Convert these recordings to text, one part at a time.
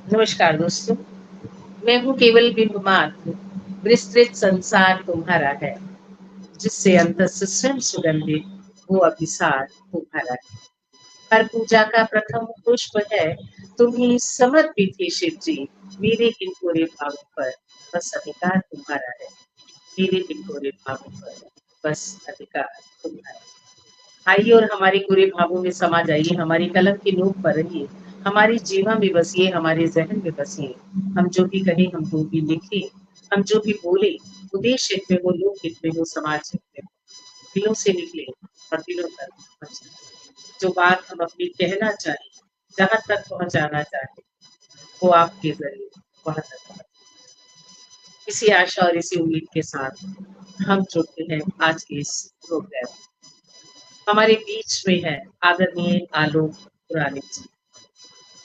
नमस्कार दोस्तों, मैं हूँ केवल बिंब मात्र, विस्तृत संसार तुम्हारा है, जिससे अंतस स्वयं सुगंधित वो अभिसार तुम्हारा है। हर पूजा का प्रथम पुष्प है, तुम ही समर्पित हे शिव जी, मेरे इन पूरे भावों पर बस अधिकार तुम्हारा है, मेरे इन पूरे भावों पर बस अधिकार तुम्हारा है। आइए और हमारे बुरे भावों में समा जाइए, हमारी कलम की नोक पर रहिए, हमारी जीवा में बसिए, हमारे जहन में बसिए। हम जो भी कहें, हम जो भी लिखें, हम जो भी बोले, वो देश हित में हो, लोक हित में हो, समाज हित में हो, दिलों से निकले और दिलों तक पहुंचे। जो बात हम अपनी कहना चाहें, जहां तक पहुंचाना चाहें, वो आपके जरिए वहां तक पहुंचे। इसी आशा और इसी उम्मीद के साथ हम जुड़ते हैं आज के इस प्रोग्राम। हमारे बीच में है आदरणीय आलोक पुराणिक जी।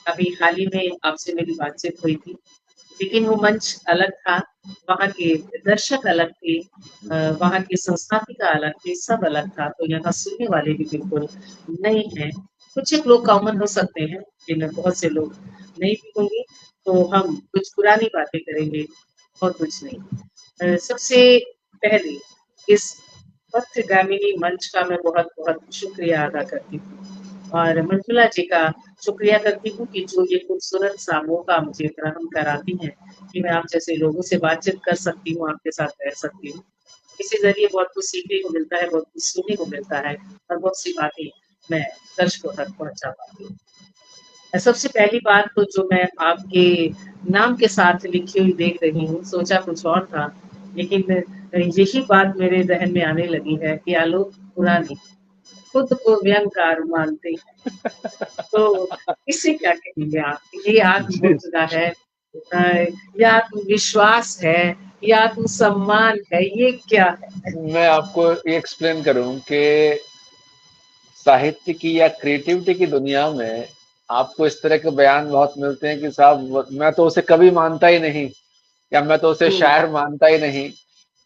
अभी हाल ही में आपसे मेरी बातचीत हुई थी, लेकिन वो मंच अलग था, वहाँ के दर्शक अलग थे, वहाँ की संस्थापिका अलग थी, सब अलग था, तो यहाँ सुनने वाले भी बिल्कुल नए हैं। कुछ एक लोग कॉमन हो सकते हैं, लेकिन बहुत से लोग नहीं भी होंगे, तो हम कुछ पुरानी बातें करेंगे और कुछ नहीं। सबसे पहले इस पथगामिनी मंच का मैं बहुत बहुत शुक्रिया अदा करती हूँ और मंजुला जी का शुक्रिया करती हूँ कि जो ये खूबसूरत सा मौका मुझे फराहम कराती हैं कि मैं आप जैसे लोगों से बातचीत कर सकती हूँ, आपके साथ बैठ सकती हूँ। इसी जरिए बहुत कुछ सीखने को मिलता है, बहुत कुछ सुनने को मिलता है और बहुत सी बातें मैं दर्शकों तक पहुंचा पाती हूँ। सबसे पहली बात तो जो मैं आपके नाम के साथ लिखी हुई देख रही हूँ, सोचा कुछ और था, लेकिन यही बात मेरे जहन में आने लगी है कि आलोक पुरानी खुद को व्यंगकार मानते हैं। तो इसे क्या कहेंगे आप? ये जी, आत्मबोधता है, अ, या आत्मविश्वास है, या आत्मसम्मान है, ये क्या है? मैं आपको ये एक्सप्लेन करूं कि साहित्य की या क्रिएटिविटी की दुनिया में आपको इस तरह के बयान बहुत मिलते हैं कि साहब मैं तो उसे कवि मानता ही नहीं, या मैं तो उसे हुँ, शायर मानता ही नहीं।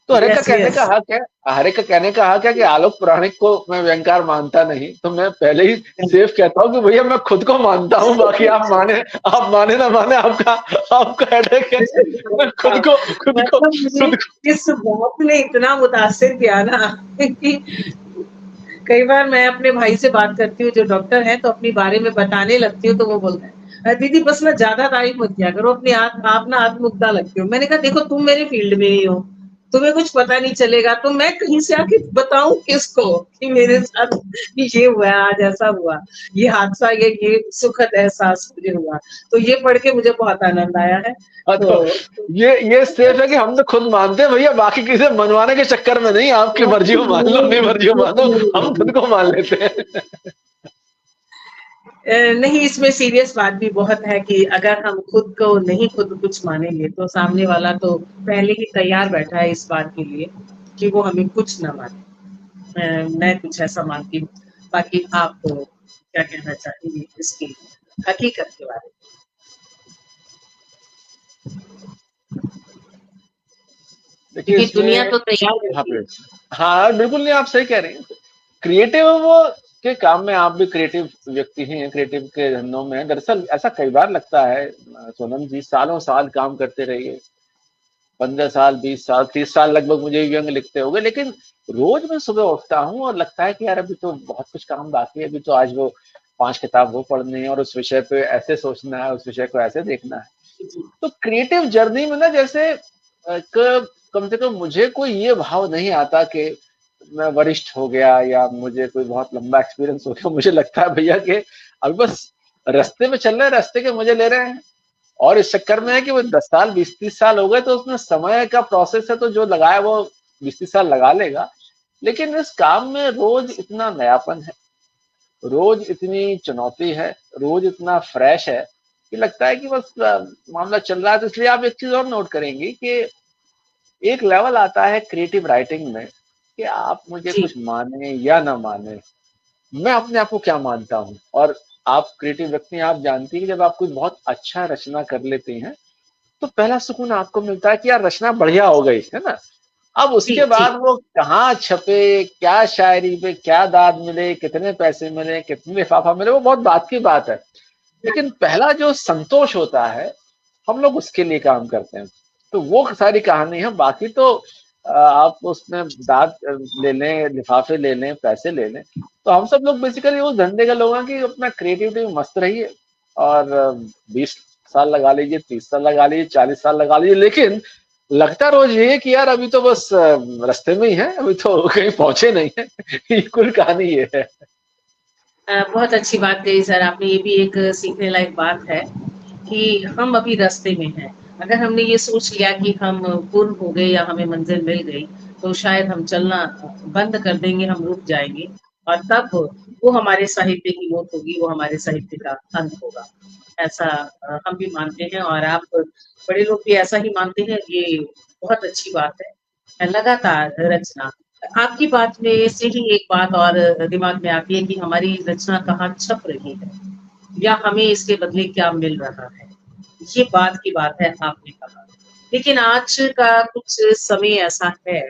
तो हर एक का यस, कहने यस। का हक है। हर एक का कहने का हक है कि आलोक पुराणिक को मैं व्यंगकार मानता नहीं, तो मैं पहले ही सेफ कहता हूँ कि भैया मैं खुद को मानता हूँ, बाकी आप माने ना माने आपका आपका हेडेक है। मैं मतलब मुझे खुद इस बात ने इतना मुतासिर किया ना कि कई बार मैं अपने भाई से बात करती हूँ जो डॉक्टर है, तो अपने बारे में बताने लगती हूँ, तो वो बोलता है, दीदी बस ना ज्यादा तारीफ मत किया करो, अपने आप ना आत्ममुग्धा लगती हो। मैंने कहा देखो तुम मेरे फील्ड में ही हो, तुम्हें कुछ पता नहीं चलेगा, तो मैं कहीं से आके बताऊं किसको कि मेरे साथ ये हुआ, आज ऐसा हुआ, ये हादसा, ये सुखद एहसास मुझे हुआ। तो ये पढ़ के मुझे बहुत आनंद आया है। हाँ, तो तो ये सेफ है कि हम तो खुद मानते हैं भैया, बाकी किसी से मनवाने के चक्कर में नहीं। आपकी मर्जी को मान लो, अपनी मर्जी को मानो, हम खुद को मान लेते हैं। नहीं, इसमें सीरियस बात भी बहुत है कि अगर हम खुद को नहीं खुद कुछ मानेंगे, तो सामने वाला तो पहले ही तैयार बैठा है इस बात के लिए कि वो हमें कुछ ना माने। मैं कुछ ऐसा मानती हूँ। बाकी आप क्या कहना चाहेंगे इसकी हकीकत के बारे में? देखिए क्योंकि दुनिया इसमें, तो तैयार हाँ बैठी है। प्लीज, हाँ बिल्कुल नहीं, आप सही कह रही हैं। क्रिएटिव वो के काम में आप भी क्रिएटिव व्यक्ति ही हैं, क्रिएटिव के धंधों में हैं। दरअसल ऐसा कई बार लगता है, सोनम जी सालों साल काम करते रहिए, 15 साल, 20 साल, 30 साल लगभग मुझे भी व्यंग लिखते होंगे, लेकिन रोज मैं सुबह उठता हूँ और लगता है कि यार अभी तो बहुत कुछ काम बाकी है, अभी तो आज वो 5 किताब वो पढ़नी है और उस विषय पे ऐसे सोचना है, उस विषय को ऐसे देखना है। जी, तो क्रिएटिव जर्नी में ना, जैसे कम से कम मुझे कोई ये भाव नहीं आता कि मैं वरिष्ठ हो गया या मुझे कोई बहुत लंबा एक्सपीरियंस हो गया। मुझे लगता है भैया कि अभी बस रास्ते में चल रहे हैं, रास्ते के मजे ले रहे हैं। और इस चक्कर में है कि वो 10 साल, 20, 30 साल हो गए, तो उसमें समय का प्रोसेस है, तो जो लगाया वो 20, 30 साल लगा लेगा। लेकिन इस काम में रोज इतना नयापन है, रोज इतनी चुनौती है, रोज इतना फ्रेश है कि लगता है कि बस मामला चल रहा है। तो इसलिए आप एक चीज और नोट करेंगी कि एक लेवल आता है क्रिएटिव राइटिंग में कि आप मुझे जी, कुछ माने या ना माने, मैं अपने आप को क्या मानता हूँ। और आप क्रिएटिव व्यक्ति हैं, आप जानती हैं कि जब आप कोई बहुत अच्छा रचना कर लेती हैं, तो पहला सुकून आपको मिलता है कि यार रचना बढ़िया हो गई है ना। अब जी, उसके जी। बाद वो कहाँ छपे, क्या शायरी पे क्या दाद मिले, कितने पैसे मिले, कितने लिफाफा मिले, वो बहुत बात की बात है। लेकिन पहला जो संतोष होता है हम लोग उसके लिए काम करते हैं। तो वो सारी कहानी है। बाकी तो आप उसमें दांत ले लें, लिफाफे ले लें, पैसे ले लें, तो हम सब लोग बेसिकली उस धंधे के लोग हैं कि अपना क्रिएटिविटी में मस्त रहिए। और 20 साल लगा लीजिए, 30 साल लगा लीजिए, 40 साल लगा लीजिए, लेकिन लगता रोज ये है कि यार अभी तो बस रास्ते में ही है, अभी तो कहीं पहुंचे नहीं है। ये कुल कहानी ये है। बहुत अच्छी बात कही सर आपने। ये भी एक सीखने लायक बात है कि हम अभी रास्ते में हैं। अगर हमने ये सोच लिया कि हम पूर्ण हो गए या हमें मंजिल मिल गई, तो शायद हम चलना बंद कर देंगे, हम रुक जाएंगे, और तब वो हमारे साहित्य की मौत होगी, वो हमारे साहित्य का अंत होगा। ऐसा हम भी मानते हैं, और आप बड़े लोग भी ऐसा ही मानते हैं। ये बहुत अच्छी बात है, लगातार रचना। आपकी बात में से ही एक बात और दिमाग में आती है कि हमारी रचना कहाँ छप रही है, या हमें इसके बदले क्या मिल रहा है। ये बात की बात है, आपने कहा। लेकिन आज का कुछ समय ऐसा है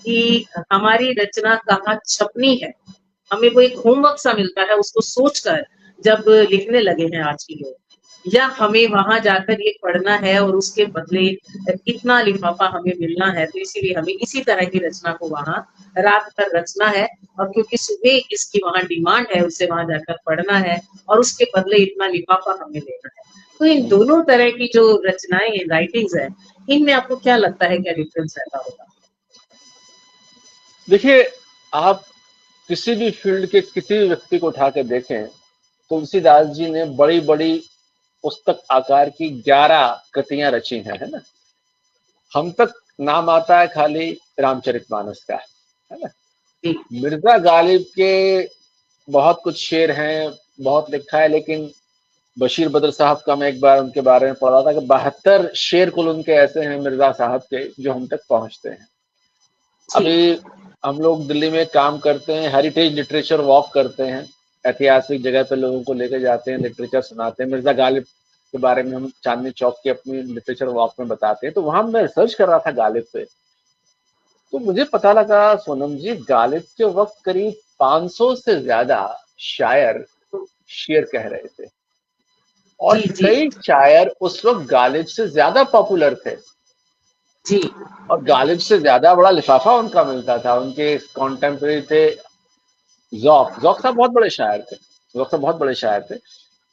कि हमारी रचना कहाँ छपनी है, हमें वो एक होमवर्क सा मिलता है, उसको सोचकर जब लिखने लगे हैं आज के लोग, या हमें वहां जाकर ये पढ़ना है और उसके बदले कितना लिफाफा हमें मिलना है, तो इसीलिए हमें इसी तरह की रचना को वहां रात भर रचना है, और क्योंकि सुबह इसकी वहां डिमांड है, उसे वहां जाकर पढ़ना है, और उसके बदले इतना लिफाफा हमें लेना है। तो इन दोनों तरह की जो रचनाएं, राइटिंग्स है, इनमें आपको क्या लगता है, क्या डिफरेंस रहता होगा? देखिए, आप किसी भी फील्ड के किसी भी व्यक्ति को उठा के देखें, तुलसीदास जी ने बड़ी बड़ी पुस्तक आकार की 11 कृतियां रची हैं, है ना। हम तक नाम आता है खाली रामचरितमानस का, है ना। जी मिर्जा गालिब के बहुत कुछ शेर हैं, बहुत लिखा है, लेकिन बशीर बद्र साहब का मैं एक बार उनके बारे में पढ़ा था कि 72 शेर कुल उनके ऐसे हैं मिर्जा साहब के जो हम तक पहुंचते हैं। जी अभी हम लोग दिल्ली में काम करते हैं, हेरिटेज लिटरेचर वॉक करते हैं, ऐतिहासिक जगह पे लोगों को लेकर जाते हैं, लिटरेचर सुनाते हैं। मिर्जा गालिब के बारे में हम चांदनी चौक की अपनी लिटरेचर वॉक में बताते हैं। तो वहां मैं रिसर्च कर रहा था गालिब पे, तो मुझे पता लगा सोनम जी, गालिब के वक्त करीब 500 से ज्यादा शायर शेर कह रहे थे, और जी जी कई शायर उस वक्त गालिब से ज्यादा पॉपुलर थे, जी और गालिब से ज्यादा बड़ा लिफाफा उनका मिलता था। उनके कॉन्टेम्पररी थे ज़ौक़। ज़ौक़ साहब बहुत बड़े शायर थे। ज़ौक़ साहब बहुत बड़े शायर थे।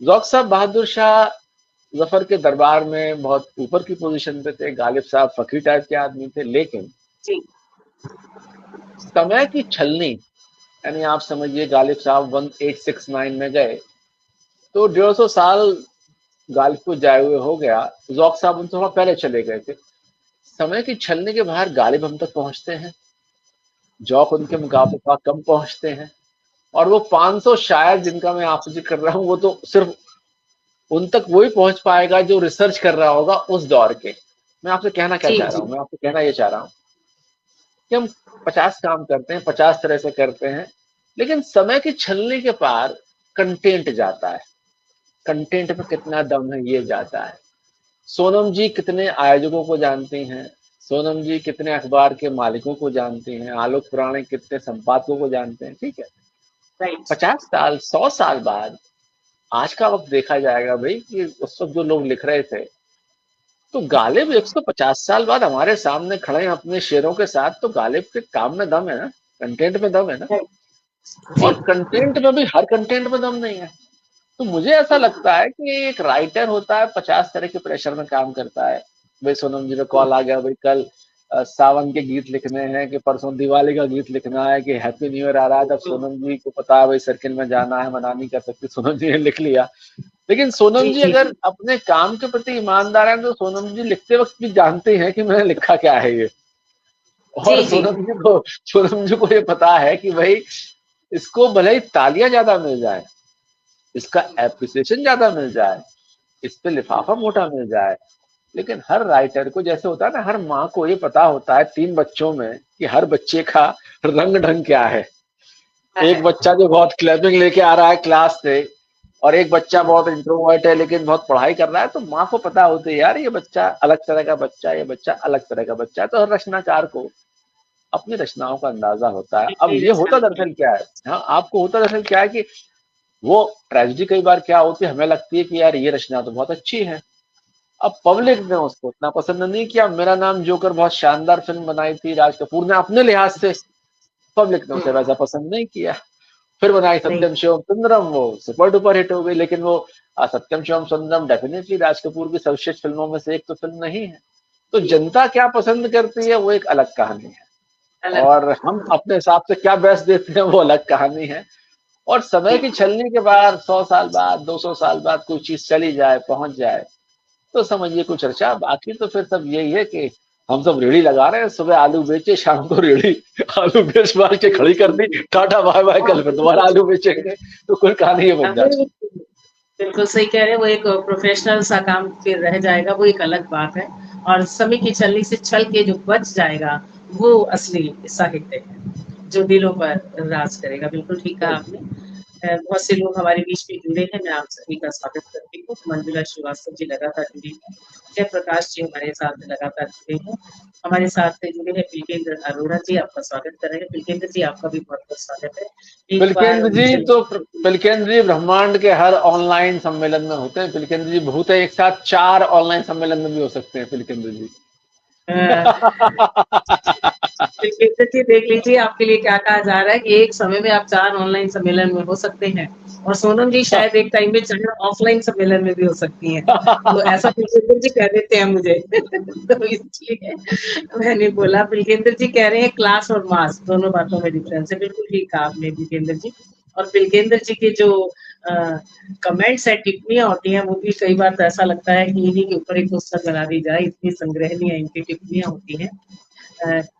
ज़ौक़ साहब बहादुर शाह जफर के दरबार में बहुत ऊपर की पोजीशन पे थे। गालिब साहब फकीर टाइप के आदमी थे, लेकिन जी समय की छलनी, यानी आप समझिए गालिब साहब 1869 में गए, तो 150 साल गालिब को जाए हुए हो गया। ज़ौक़ साहब उनसे थोड़ा पहले चले गए थे। समय की छलनी के बाहर गालिब हम तक पहुंचते हैं, ज़ौक़ उनके मुकाबले थोड़ा कम पहुंचते हैं, और वो 500 शायर जिनका मैं आपसे जिक्र कर रहा हूँ, वो तो सिर्फ उन तक वही पहुंच पाएगा जो रिसर्च कर रहा होगा उस दौर के। मैं आपसे कहना क्या जी चाह रहा जी हूँ, मैं आपसे कहना ये चाह रहा हूँ कि हम 50 काम करते हैं, 50 तरह से करते हैं, लेकिन समय की छलनी के पार कंटेंट जाता है। कंटेंट में कितना दम है ये जाता है। सोनम जी कितने आयोजकों को जानती हैं, सोनम जी कितने अखबार के मालिकों को जानती हैं, आलोक पुराणे कितने संपादकों को जानते हैं, ठीक है। राइट 50 साल 100 साल बाद आज का वक्त देखा जाएगा भाई कि उस वक्त जो लोग लिख रहे थे, तो गालिब 150 साल बाद हमारे सामने खड़े हैं अपने शेरों के साथ, तो गालिब के काम में दम है ना, कंटेंट में दम है ना। राइट जी और कंटेंट में भी हर कंटेंट में दम नहीं है। तो मुझे ऐसा लगता है कि एक राइटर होता है, 50 तरह के प्रेशर में काम करता है। भाई सोनम जी का कॉल आ गया, भाई कल सावन के गीत लिखने हैं, कि परसों दिवाली का गीत लिखना है, कि हैप्पी न्यू ईयर आ रहा है। तब सोनम जी को पता है भाई सर्किल में जाना है, मना नहीं कर सकती, सोनम जी ने लिख लिया। लेकिन सोनम जी जी जी अगर जी अपने काम के प्रति ईमानदार हैं, तो सोनम जी लिखते वक्त भी जानते हैं कि मैंने लिखा क्या है ये। और जी जी सोनम जी को ये पता है कि भाई इसको भले ही तालियां ज्यादा मिल जाए, इसका एप्रिसिएशन ज्यादा मिल जाए, इस पे लिफाफा मोटा मिल जाए, लेकिन हर राइटर को, जैसे होता है ना, हर माँ को ये पता होता है 3 बच्चों में कि हर बच्चे का रंग ढंग क्या है। एक है बच्चा जो बहुत क्लबिंग लेके आ रहा है क्लास से, और एक बच्चा बहुत इंट्रोवर्ट है लेकिन बहुत पढ़ाई कर रहा है, तो माँ को पता होती है यार ये बच्चा अलग तरह का बच्चा है, ये बच्चा अलग तरह का बच्चा है। तो हर रचनाकार को अपनी रचनाओं का अंदाजा होता है। अब अपनी ये रचना होता की। दरअसल क्या है, हाँ आपको होता दरअसल क्या है कि वो ट्रेजेडी कई बार क्या होती है, हमें लगती है कि यार ये रचना तो बहुत अच्छी है। अब पब्लिक ने उसको उतना पसंद नहीं किया। मेरा नाम जोकर बहुत शानदार फिल्म बनाई थी राज कपूर ने अपने लिहाज से, पब्लिक ने उसे वैसा पसंद नहीं किया। फिर बनाई नहीं। सत्यम शिवम सुंदरम, वो सुपर डुपर हिट हो गई। लेकिन वो सत्यम शिवम सुंदरम डेफिनेटली राज कपूर की सर्वश्रेष्ठ फिल्मों में से एक तो फिल्म नहीं है। तो जनता क्या पसंद करती है वो एक अलग कहानी है, अलग। और हम अपने हिसाब से क्या बेस्ट देते हैं वो अलग कहानी है। और समय की छलनी के बाद 100 साल बाद 200 साल बाद कोई चीज चली जाए, पहुंच जाए, तो समझिए कुछ चर्चा। बाकी तो फिर सब यही है कि हम सब रेड़ी लगा रहे हैं, सुबह आलू बेचे, शाम को रेड़ी आलू बेच मार के खड़ी कर दी, टाटा बाय बाय, कल फिर दोबारा आलू बेचेंगे, तो कुल कहानी ये बन जाती है। बिल्कुल सही कह रहे हैं, वो एक प्रोफेशनल सा काम फिर रह जाएगा, वो एक अलग बात है। और समय की छलनी से छल के जो बच जाएगा वो असली साहित्य है, जो दिलों पर राज करेगा। बिल्कुल ठीक कहा आपने। बहुत से लोग हमारे बीच में जुड़े हैं, मैं आप सभी का स्वागत करती हूँ। मंजुला श्रीवास्तव जी लगातार जुड़ी हैं, जयप्रकाश जी हमारे साथ लगातार जुड़े हैं, हमारे साथ जुड़े हैं पिलकेंद्र अरोड़ा जी, आपका स्वागत कर रहे हैं। पिलकेंद्र जी आपका भी बहुत बहुत स्वागत है। एक बार पिलकेंद्र जी तो पिलकेंद्र जी ब्रह्मांड के हर ऑनलाइन सम्मेलन में होते हैं। पिलकेंद्र जी भूत है, एक साथ 4 ऑनलाइन सम्मेलन में भी हो सकते हैं पिलकेंद्र जी। पिलकेंद्र जी देख लीजिए आपके लिए क्या कहा जा रहा है कि एक समय में आप 4 ऑनलाइन सम्मेलन में हो सकते हैं, और सोनम जी शायद एक टाइम में 4 ऑफलाइन सम्मेलन में भी हो सकती हैं। तो ऐसा पिलकेंद्र जी कह देते हैं मुझे। तो इसलिए मैंने बोला, पिलकेंद्र जी कह रहे हैं क्लास और मास दोनों बातों में डिफरेंस है। बिल्कुल ठीक कहा आपने पिलकेंद्र जी। और पिलकेंद्र जी के जो कमेंट्स है, टिप्पणियां होती हैं, वो भी कई बार तो ऐसा लगता है कि इन्हीं के ऊपर एक पुस्तक बना दी जाए, इतनी संग्रहणीय इनकी टिप्पणियां होती हैं।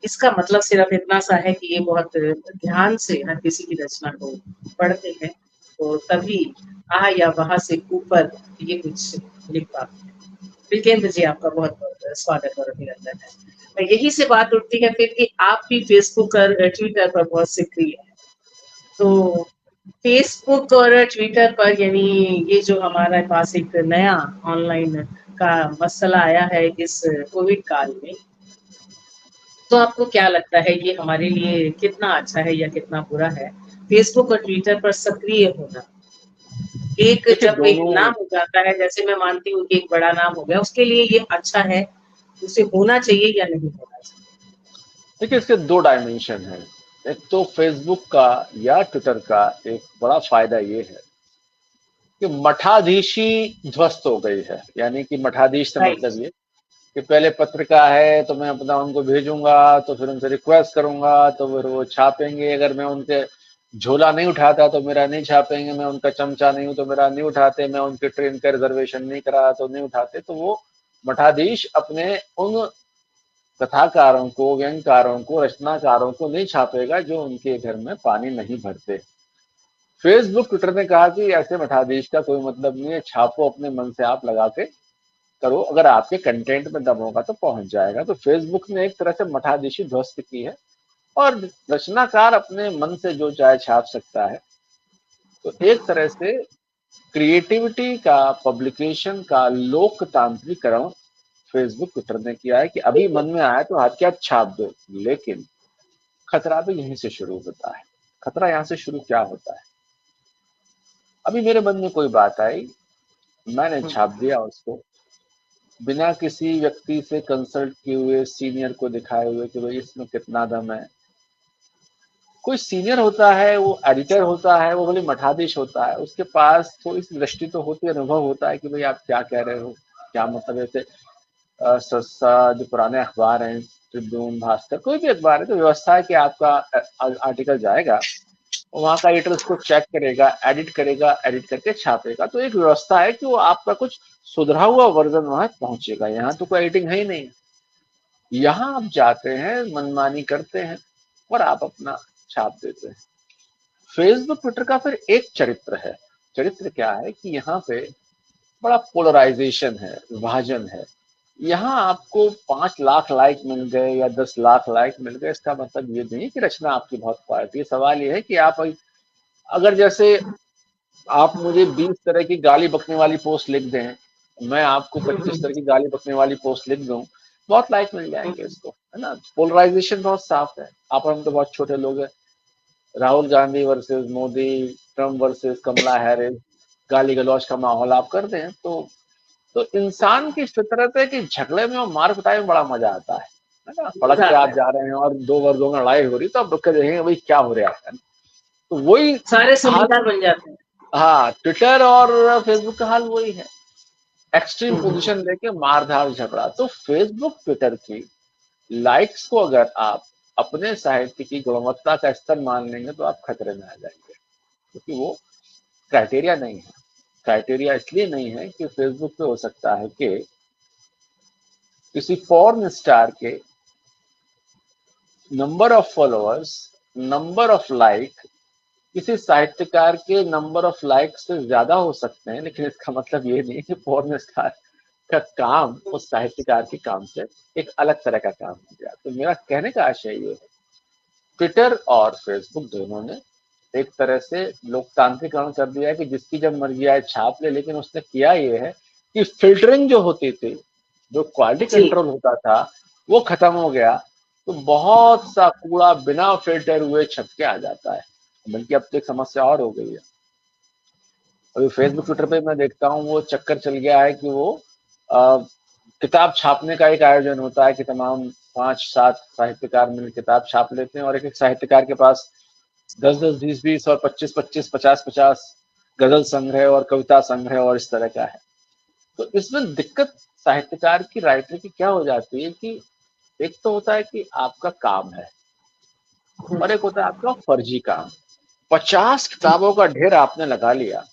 इसका मतलब सिर्फ इतना सा है कि ये बहुत ध्यान से हर किसी की रचना को पढ़ते हैं, तो तभी आ या वहां से ऊपर ये कुछ लिख पाते हैं। विकेंद्र जी आपका बहुत बहुत स्वागत और अभिनंदन है। यही से बात उठती है फिर कि आप भी फेसबुक और ट्विटर पर बहुत सक्रिय है, तो फेसबुक और ट्विटर पर, यानी ये जो हमारे पास एक नया ऑनलाइन का मसला आया है इस कोविड काल में, तो आपको क्या लगता है ये हमारे लिए कितना अच्छा है या कितना बुरा है? फेसबुक और ट्विटर पर सक्रिय होना, एक देखिए जब एक दोनों, नाम हो जाता है, जैसे मैं मानती हूँ कि एक बड़ा नाम हो गया, उसके लिए ये अच्छा है, उसे होना चाहिए या नहीं होना चाहिए? देखिए इसके 2 डायमेंशन हैं। एक तो फेसबुक का या ट्विटर का एक बड़ा फायदा ये है कि मठाधीशी ध्वस्त हो गई है। यानी कि मठाधीश से राइट। मतलब ये कि पहले पत्रिका है तो मैं अपना उनको भेजूंगा, तो फिर उनसे रिक्वेस्ट करूंगा, तो फिर वो छापेंगे। अगर मैं उनके झोला नहीं उठाता तो मेरा नहीं छापेंगे, मैं उनका चमचा नहीं हूं तो मेरा नहीं उठाते, मैं उनके ट्रेन का रिजर्वेशन नहीं करा तो नहीं उठाते। तो वो मठाधीश अपने उन कथाकारों को, व्यंगकारों को, रचनाकारों को नहीं छापेगा जो उनके घर में पानी नहीं भरते। फेसबुक ट्विटर ने कहा कि ऐसे मठाधीश का कोई मतलब नहीं है, छापो अपने मन से, आप लगा के करो, अगर आपके कंटेंट में दम होगा तो पहुंच जाएगा। तो फेसबुक ने एक तरह से मठाधीशी ध्वस्त की है, और रचनाकार अपने मन से जो चाहे छाप सकता है। तो एक तरह से क्रिएटिविटी का, पब्लिकेशन का लोकतांत्रिकरण फेसबुक ट्विटर ने किया है कि अभी बिल्कुल। मन में आया तो हाथ क्या छाप दो। लेकिन खतरा भी यहीं से शुरू होता है। खतरा यहाँ से शुरू क्या होता है? अभी मेरे मन में कोई बात आई, मैंने छाप दिया उसको, बिना किसी व्यक्ति से कंसल्ट किए हुए, सीनियर को दिखाए हुए कि भाई इसमें कितना दम है। कोई सीनियर होता है, वो एडिटर होता है, वो भले मठाधीश होता है, उसके पास थोड़ी सी दृष्टि तो होती है, अनुभव होता है कि भाई आप क्या कह रहे हो, क्या मतलब है। जैसे जो पुराने अखबार हैं, ट्रिब्यून, भास्कर, कोई भी अखबार है, तो व्यवस्था है कि आपका आर्टिकल जाएगा, वहाँ का एडिटर उसको चेक करेगा, एडिट करेगा, एडिट करके छापेगा। तो एक व्यवस्था है कि वो आपका कुछ सुधरा हुआ वर्जन वहां पहुंचेगा। यहाँ तो कोई एडिटिंग है ही नहीं। यहाँ आप जाते हैं, मनमानी करते हैं, और आप अपना छाप देते हैं। फेसबुक ट्विटर का फिर एक चरित्र है। चरित्र क्या है कि यहाँ पे बड़ा पोलराइजेशन है, विभाजन है। यहाँ आपको 5 लाख लाइक मिल गए या 10 लाख लाइक मिल गए, इसका मतलब ये नहीं कि रचना आपकी बहुत क्वालिटी है। सवाल ये है कि आप अगर जैसे आप मुझे 20 तरह की गाली बकने वाली पोस्ट लिख दें, मैं आपको 25 तरह की गाली बकने वाली पोस्ट लिख दूं, बहुत लाइक मिल जाएंगे इसको, है ना। पोलराइजेशन बहुत साफ है। आप हम तो बहुत छोटे लोग हैं। Rahul Gandhi versus Modi, Trump versus Kamala Harris, गाली गलौज का माहौल आप कर दें तो तो इंसान की फितरत है कि झगड़े में और मार पिटाई में बड़ा मजा आता है ना। सड़क पे मजा आता आप है, जा रहे हैं और दो वर्गों में लड़ाई हो रही, तो आप रुक के देखेंगे भाई क्या हो रहा है। तो वही सारे हाल, समझदार बन जाते हैं। हाँ, ट्विटर और फेसबुक का हाल वही है, एक्सट्रीम हम्म, पोजीशन लेके मारधाड़ झगड़ा। तो फेसबुक ट्विटर की लाइक्स को अगर आप अपने साहित्य की गुणवत्ता का स्तर मान लेंगे तो आप खतरे में आ जाएंगे, क्योंकि वो क्राइटेरिया नहीं है। क्राइटेरिया इसलिए नहीं है कि फेसबुक पे हो सकता है कि किसी पॉर्न स्टार के number of followers, number of like किसी साहित्यकार के नंबर ऑफ लाइक से ज्यादा हो सकते हैं, लेकिन इसका मतलब ये नहीं कि पॉर्न स्टार का काम उस साहित्यकार के काम से एक अलग तरह का काम हो गया। तो मेरा कहने का आशय ये है, ट्विटर और फेसबुक दोनों ने एक तरह से लोकतांत्रिकरण कर दिया है कि जिसकी जब मर्जी आए छाप ले, लेकिन उसने किया ये है कि फिल्टरिंग जो होती थी, जो क्वालिटी जी। कंट्रोल होता था, वो खत्म हो गया। तो बहुत सा कूड़ा बिना फिल्टर हुए छप के आ जाता है। बल्कि अब तो एक समस्या और हो गई है, अभी फेसबुक ट्विटर पे मैं देखता हूँ वो चक्कर चल गया है कि वो आ, किताब छापने का एक आयोजन होता है कि तमाम 5-7 साहित्यकार मिल किताब छाप लेते हैं, और एक एक साहित्यकार के पास 10-10, 20-20 और 25-25, 50-50 गजल संग्रह और कविता संग्रह और इस तरह का है। तो इसमें दिक्कत साहित्यकार की, राइटर की क्या हो जाती है कि एक तो होता है कि आपका काम है, और एक होता है आपका फर्जी काम। 50 किताबों का ढेर आपने लगा लिया,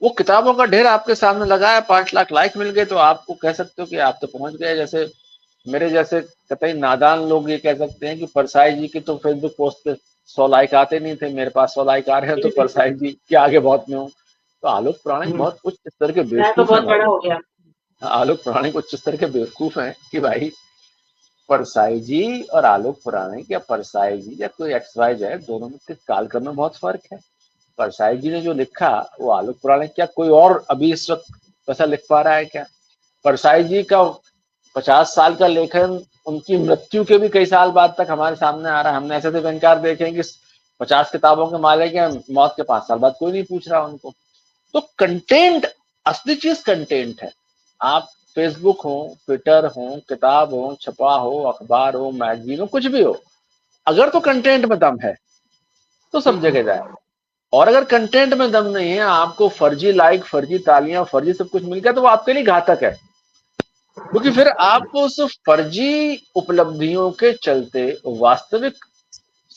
वो किताबों का ढेर आपके सामने लगा है, 5 लाख लाइक मिल गए, तो आपको कह सकते हो कि आप तो पहुंच गए। जैसे मेरे जैसे कतई नादान लोग ये कह सकते हैं कि परसाई जी की तो फेसबुक पोस्ट पे 100 लाइक आते नहीं थे, मेरे पास 100 लाइक आ रहे हैं, तो परसाई जी के आगे बहुत में हूँ। तो आलोक प्राणिक हम्म, बहुत उच्च स्तर के मैं तो बेवकूफ हैं बहुत बड़ा भाई। हो गया। आलोक प्राणिक उच्च स्तर के बेवकूफ हैं कि भाई परसाई जी और आलोक प्राणिक, या परसाई जी या कोई एक्स वाई जेड, दोनों में कालक्रम में बहुत फर्क है। परसाई जी ने जो लिखा वो आलोक पुराण क्या कोई और अभी इस वक्त वैसा लिख पा रहा है क्या? परसाई जी का 50 साल का लेखन उनकी मृत्यु के भी कई साल बाद तक हमारे सामने आ रहा है। हमने ऐसे तो इनकार देखे हैं कि 50 किताबों के मालिक हैं, मौत के 5 साल बाद कोई नहीं पूछ रहा उनको। तो कंटेंट, असली चीज कंटेंट है। आप फेसबुक हो, ट्विटर हो, किताब हो, छपा हो, अखबार हो, मैगजीन हो, कुछ भी हो, अगर तो कंटेंट में दम है तो सब जगह जाएगा। और अगर कंटेंट में दम नहीं है, आपको फर्जी लाइक, फर्जी तालियां, फर्जी सब कुछ मिल गया, तो वो आपके लिए घातक है, क्योंकि फिर आप उस फर्जी उपलब्धियों के चलते वास्तविक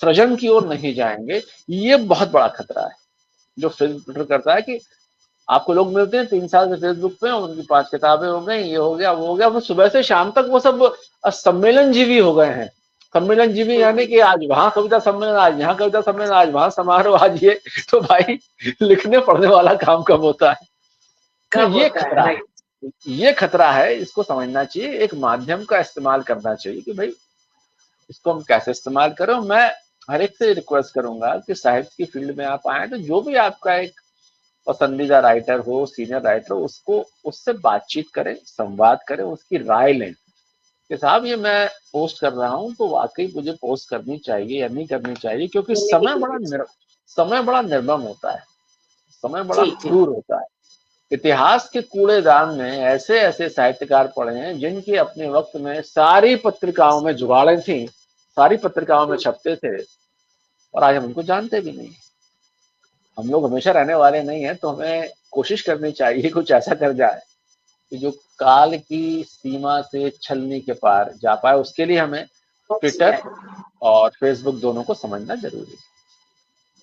सृजन की ओर नहीं जाएंगे। ये बहुत बड़ा खतरा है जो फेसबुक करता है कि आपको लोग मिलते हैं 3 साल से फेसबुक पे, उनकी 5 किताबें हो गई, ये हो गया वो हो गया, वो सुबह से शाम तक वो सब सम्मेलन जीवी हो गए हैं। सम्मेलन जीवी यानी कि आज वहां कविता सम्मेलन, आज यहाँ कविता सम्मेलन, आज वहां समारोह, आज ये। तो भाई लिखने पढ़ने वाला काम कब होता है? तो कब ये होता है, खतरा राइट। है, ये खतरा है। इसको समझना चाहिए, एक माध्यम का इस्तेमाल करना चाहिए कि भाई इसको हम कैसे इस्तेमाल करें। मैं हर एक से रिक्वेस्ट करूंगा कि साहित्य की फील्ड में आप आए तो जो भी आपका एक पसंदीदा राइटर हो, सीनियर राइटर हो, उसको उससे बातचीत करें, संवाद करें, उसकी राय लें कि साहब ये मैं पोस्ट कर रहा हूँ तो वाकई मुझे पोस्ट करनी चाहिए या नहीं करनी चाहिए, क्योंकि ये नहीं करनी चाहिए। समय बड़ा निर्मम होता है, समय बड़ा जी जी। क्रूर होता है। इतिहास के कूड़ेदान में ऐसे ऐसे साहित्यकार पड़े हैं जिनकी अपने वक्त में सारी पत्रिकाओं में जुगाड़ें थी, सारी पत्रिकाओं में छपते थे, और आज हम उनको जानते भी नहीं। हम लोग हमेशा रहने वाले नहीं है, तो हमें कोशिश करनी चाहिए कुछ ऐसा कर जाए कि जो काल की सीमा से छलनी के पार जा पाए। उसके लिए हमें बहुत सी ट्विटर है। और फेसबुक दोनों को समझना जरूरी है।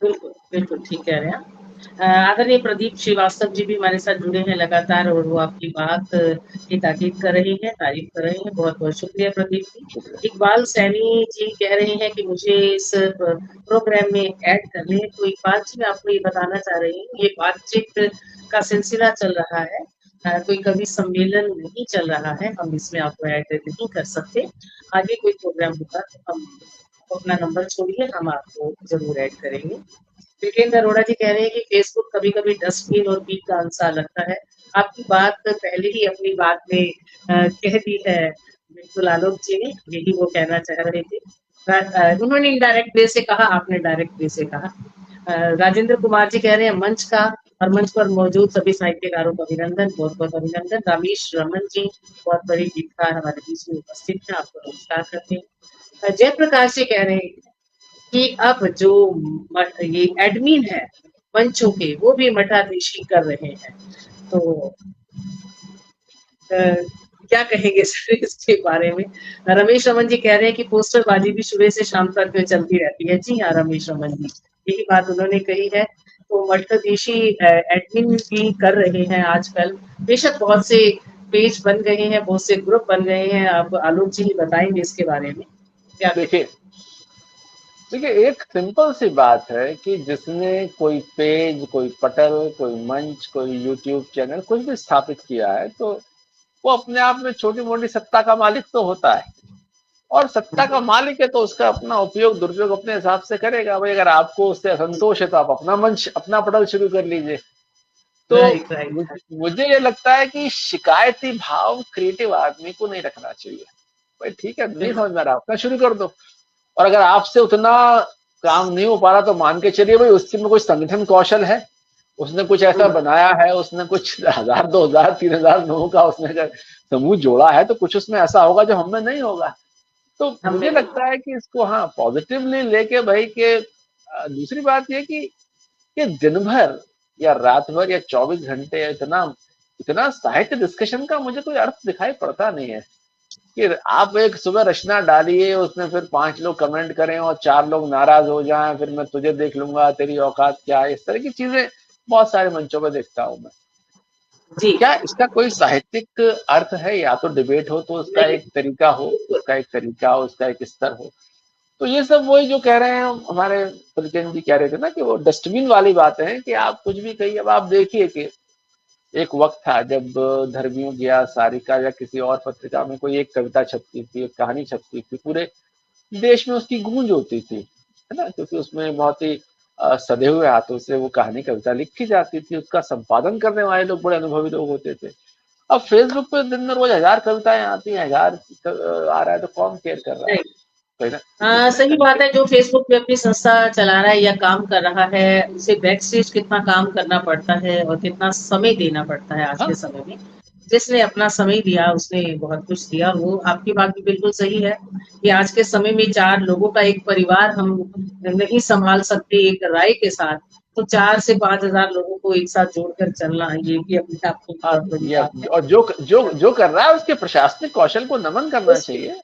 बिल्कुल बिल्कुल ठीक कह रहे हैं आप। आदरणीय प्रदीप श्रीवास्तव जी भी हमारे साथ जुड़े हैं लगातार, और वो आपकी बात की ताकीद कर रही है, तारीफ कर रही है। बहुत बहुत शुक्रिया प्रदीप शुक्रिया। जी। इकबाल सैनी जी कह रहे हैं कि मुझे इस प्रोग्राम में ऐड कर ले। तो इकबाल जी, मैं आपको ये बताना चाह रही हूँ, ये बातचीत का सिलसिला चल रहा है, कोई कवि सम्मेलन नहीं चल रहा है। हम इसमें आपको ऐड नहीं कर सकते। आगे कोई प्रोग्राम होगा तो हम अपना नंबर छोड़िए, हम आपको जरूर ऐड करेंगे। विकेंद्र अरोड़ा जी कह रहे हैं कि फेसबुक कभी कभी डस्टबिन और पीक का अंसार लगता है। आपकी बात पहले ही अपनी बात में कह दी है बिल्कुल आलोक जी ने, यही वो कहना चाह रहे थे। उन्होंने इनडायरेक्ट वे से कहा, आपने डायरेक्ट वे से कहा। राजेंद्र कुमार जी कह रहे हैं मंच का और मंच पर मौजूद सभी साहित्यकारों को अभिनंदन, बहुत बहुत अभिनंदन। रमेश रमन जी बहुत बड़े गीतकार हमारे बीच में उपस्थित हैं, आपको नमस्कार करते हैं। जयप्रकाश जी कह रहे हैं कि अब जो ये एडमिन है मंचों के, वो भी मठाधीशी कर रहे हैं, तो क्या कहेंगे सर इसके बारे में? रमेश रमन जी कह रहे हैं कि पोस्टरबाजी भी सुबह से शाम तक चलती रहती है। जी हाँ रमेश रमन जी, यही बात उन्होंने कही है। तो मठाधीशी एडमिन भी कर रहे हैं आजकल। बेशक बहुत से पेज बन गए हैं, बहुत से ग्रुप बन गए हैं। आप आलोक जी बताएंगे इसके बारे में क्या? देखिए देखिए, एक सिंपल सी बात है कि जिसने कोई पेज, कोई पटल, कोई मंच, कोई यूट्यूब चैनल कुछ भी स्थापित किया है, तो वो अपने आप में छोटी मोटी सत्ता का मालिक तो होता है। और सत्ता का मालिक है तो उसका अपना उपयोग दुरुपयोग अपने हिसाब से करेगा। भाई अगर आपको उससे असंतोष है तो आप अपना मंच, अपना पटल शुरू कर लीजिए। तो राइट राइट। मुझे ये लगता है कि शिकायती भाव क्रिएटिव आदमी को नहीं रखना चाहिए। भाई ठीक है, नहीं समझ में आ रहा, अपना शुरू कर दो। और अगर आपसे उतना काम नहीं हो पा रहा तो मान के चलिए भाई उसके में कोई संगठन कौशल है, उसने कुछ ऐसा बनाया है, उसने कुछ 1000 2000 3000 लोगों का उसने अगर समूह जोड़ा है, तो कुछ उसमें ऐसा होगा जो हमें नहीं होगा। तो मुझे लगता है कि इसको हाँ पॉजिटिवली लेके भाई के दूसरी बात ये कि दिन भर या रात भर या 24 घंटे इतना इतना साहित्य डिस्कशन का मुझे कोई अर्थ दिखाई पड़ता नहीं है कि आप एक सुबह रचना डालिए, उसमें फिर 5 लोग कमेंट करें और 4 लोग नाराज हो जाएं, फिर मैं तुझे देख लूंगा, तेरी औकात क्या है, इस तरह की चीजें बहुत सारे मंचों पर देखता हूं मैं। जी क्या इसका कोई साहित्यिक अर्थ है? या तो डिबेट हो तो उसका नहीं, एक तरीका हो, उसका एक स्तर हो। तो ये सब वही जो कह रहे हैं हमारे पुलकिन जी कह रहे थे ना कि वो डस्टबिन वाली बात है कि आप कुछ भी कहिए। अब आप देखिए कि एक वक्त था जब धर्मियों की या सारिका या किसी और पत्रिका में कोई एक कविता छपती थी, एक कहानी छपती थी, पूरे देश में उसकी गूंज होती थी, है ना, क्योंकि उसमें बहुत ही सधे हुए हाथों से वो कहानी कविता लिखी जाती थी, उसका संपादन करने वाले लोग बड़े अनुभवी लोग होते थे। अब फेसबुक पे दिन में रोज 1000 कविताएं आती हैं, 1000 आ रहा है, तो कौन केयर कर रहा है? नहीं। है ना? हाँ सही बात है। जो फेसबुक पे अपनी संस्था चला रहा है या काम कर रहा है, उसे बैक स्टेज कितना काम करना पड़ता है और कितना समय देना पड़ता है आज के हाँ, समय में। जिसने अपना समय दिया उसने बहुत कुछ दिया। वो आपकी बात भी बिल्कुल सही है कि आज के समय में 4 लोगों का एक परिवार हम नहीं संभाल सकते एक राय के साथ, तो 4 से 5000 लोगों को एक साथ जोड़कर चलना, ये भी अपने आप में हाँ, बहुत बड़ी ये बात है। और जो कर रहा है उसके प्रशासनिक कौशल को नमन करना उसकी चाहिए।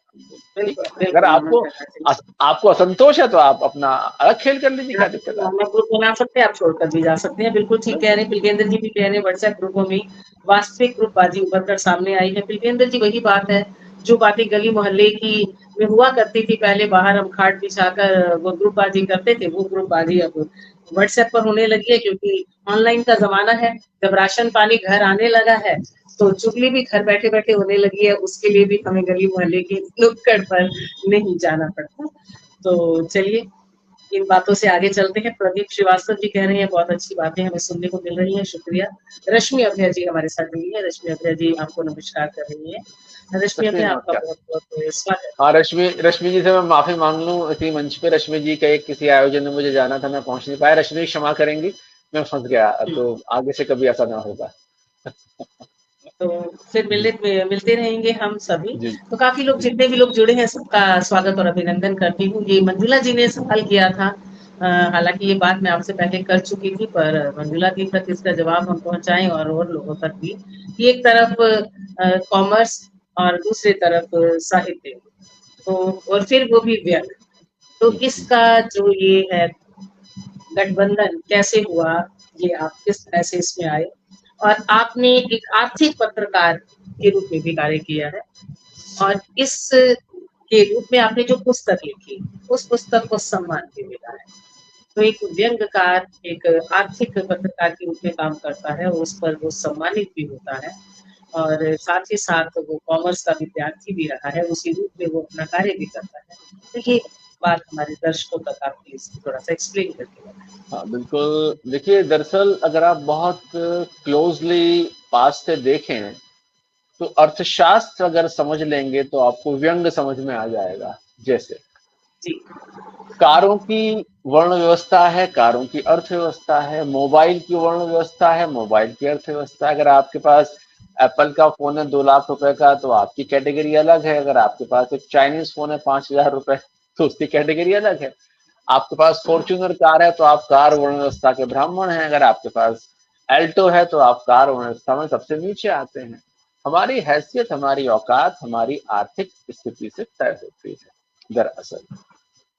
ठीक बिल्कुल है, अगर बिल्कुल नमन करना चाहिए। आपको असंतोष है तो आप अपना अलग खेल कर लीजिए, क्या दिक्कत है? अपना ग्रुप बना सकते हैं, आप छोड़कर भी जा सकते हैं। बिल्कुल ठीक कह रहे हैं। पिलकेंद्र जी भी कह रहे हैं व्हाट्सएप ग्रुपों में वास्तविक ग्रुपबाजी उभर कर सामने आई है। पिलकेंद्र जी वही बात है, जो बातें गली मोहल्ले की में हुआ करती थी पहले, बाहर हम खाट बिछाकर वो ग्रुपबाजी करते थे, वो ग्रुपबाजी अब व्हाट्सएप पर होने लगी है, क्योंकि ऑनलाइन का जमाना है। जब राशन पानी घर आने लगा है तो चुगली भी घर बैठे बैठे होने लगी है। उसके लिए भी हमें गली मोहल्ले की नुक्कड़ पर नहीं जाना पड़ता। तो चलिए इन बातों से आगे चलते हैं। प्रदीप श्रीवास्तव जी कह रहे हैं बहुत अच्छी बातें हमें सुनने को मिल रही हैं, शुक्रिया। रश्मि अभय जी हमारे साथ जुड़ी है। रश्मि अभय जी आपको नमस्कार कर रही है। रश्मि रश्मि अभय आपका नमस्कार। बहुत बहुत स्वागत। हाँ, रश्मि जी से मैं माफी मांग लूं, इसी मंच पे रश्मि जी का एक किसी आयोजन में मुझे जाना था, मैं पहुंच नहीं पाया। रश्मि क्षमा करेंगी, मैं फंस गया, तो आगे से कभी ऐसा ना होगा। तो फिर मिलते रहेंगे हम सभी। जी तो काफी लोग, जी। जितने भी लोग जुड़े हैं, सबका स्वागत और अभिनंदन करती हूँ। ये मंजुला जी ने सवाल किया था, हालांकि ये बात मैं आपसे पहले कर चुकी थी, पर मंजुला जी तक इसका जवाब हम पहुंचाएं और लोगों तक भी। कि एक तरफ कॉमर्स और दूसरी तरफ साहित्य, तो और फिर वो भी व्यंग, तो इसका जो ये है गठबंधन कैसे हुआ, ये आप किस तरह से इसमें आए, और आपने एक आर्थिक पत्रकार के रूप में भी कार्य किया है, और इस के रूप में आपने जो पुस्तक लिखी, उस पुस्तक को सम्मान भी मिला है। तो एक व्यंग्यकार एक आर्थिक पत्रकार के रूप में काम करता है, और उस पर वो सम्मानित भी होता है, और साथ ही साथ वो कॉमर्स का विद्यार्थी भी रहा है, उसी रूप में वो अपना कार्य भी करता है। तो ये बात हमारे दर्शकों तक आप प्लीज थोड़ा सा एक्सप्लेन करके बताएं। हाँ बिल्कुल, देखिए दरअसल अगर आप बहुत क्लोजली पास से देखें तो अर्थशास्त्र अगर समझ लेंगे तो आपको व्यंग समझ में आ जाएगा। जैसे जी। कारों की वर्ण व्यवस्था है, कारों की अर्थव्यवस्था है, मोबाइल की वर्ण व्यवस्था है, मोबाइल की अर्थव्यवस्था है। अगर आपके पास एप्पल का फोन है 2 लाख रुपए का तो आपकी कैटेगरी अलग है। अगर आपके पास एक चाइनीज फोन है 5,000 रुपए तो उसकी कैटेगरी अलग है। आपके पास फॉर्च्यूनर कार है तो आप कार वर्ण व्यवस्था के ब्राह्मण हैं। अगर आपके पास एल्टो है तो आप कार वर्ण व्यवस्था में सबसे नीचे आते हैं। हमारी हैसियत, हमारी औकात, हमारी आर्थिक स्थिति से तय होती है। दरअसल